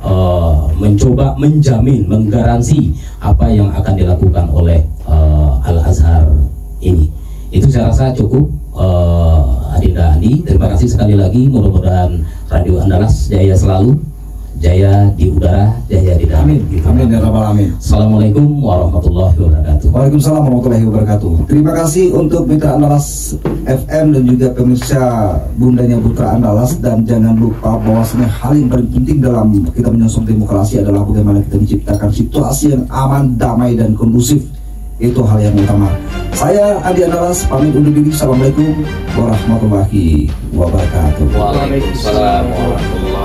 mencoba menjamin, menggaransi apa yang akan dilakukan oleh Al-Azhar ini. Itu saya rasa cukup. Adinda Andi, terima kasih sekali lagi. Mudah-mudahan Radio Andalas jaya selalu, jaya di udara, jaya di dalam. Amin. Amin ya rabbal alamin. Assalamualaikum warahmatullahi wabarakatuh. Waalaikumsalam warahmatullahi wabarakatuh. Terima kasih untuk Mitra Andalas FM dan juga pemirsa Bundanya Putra Andalas, dan jangan lupa bahwasanya hal yang paling penting dalam kita menyongsong demokrasi adalah bagaimana kita menciptakan situasi yang aman, damai dan kondusif. Itu hal yang utama. Saya Andi Andalas pamit undur diri. Assalamualaikum warahmatullahi wabarakatuh. Waalaikumsalam warahmatullahi wabarakatuh.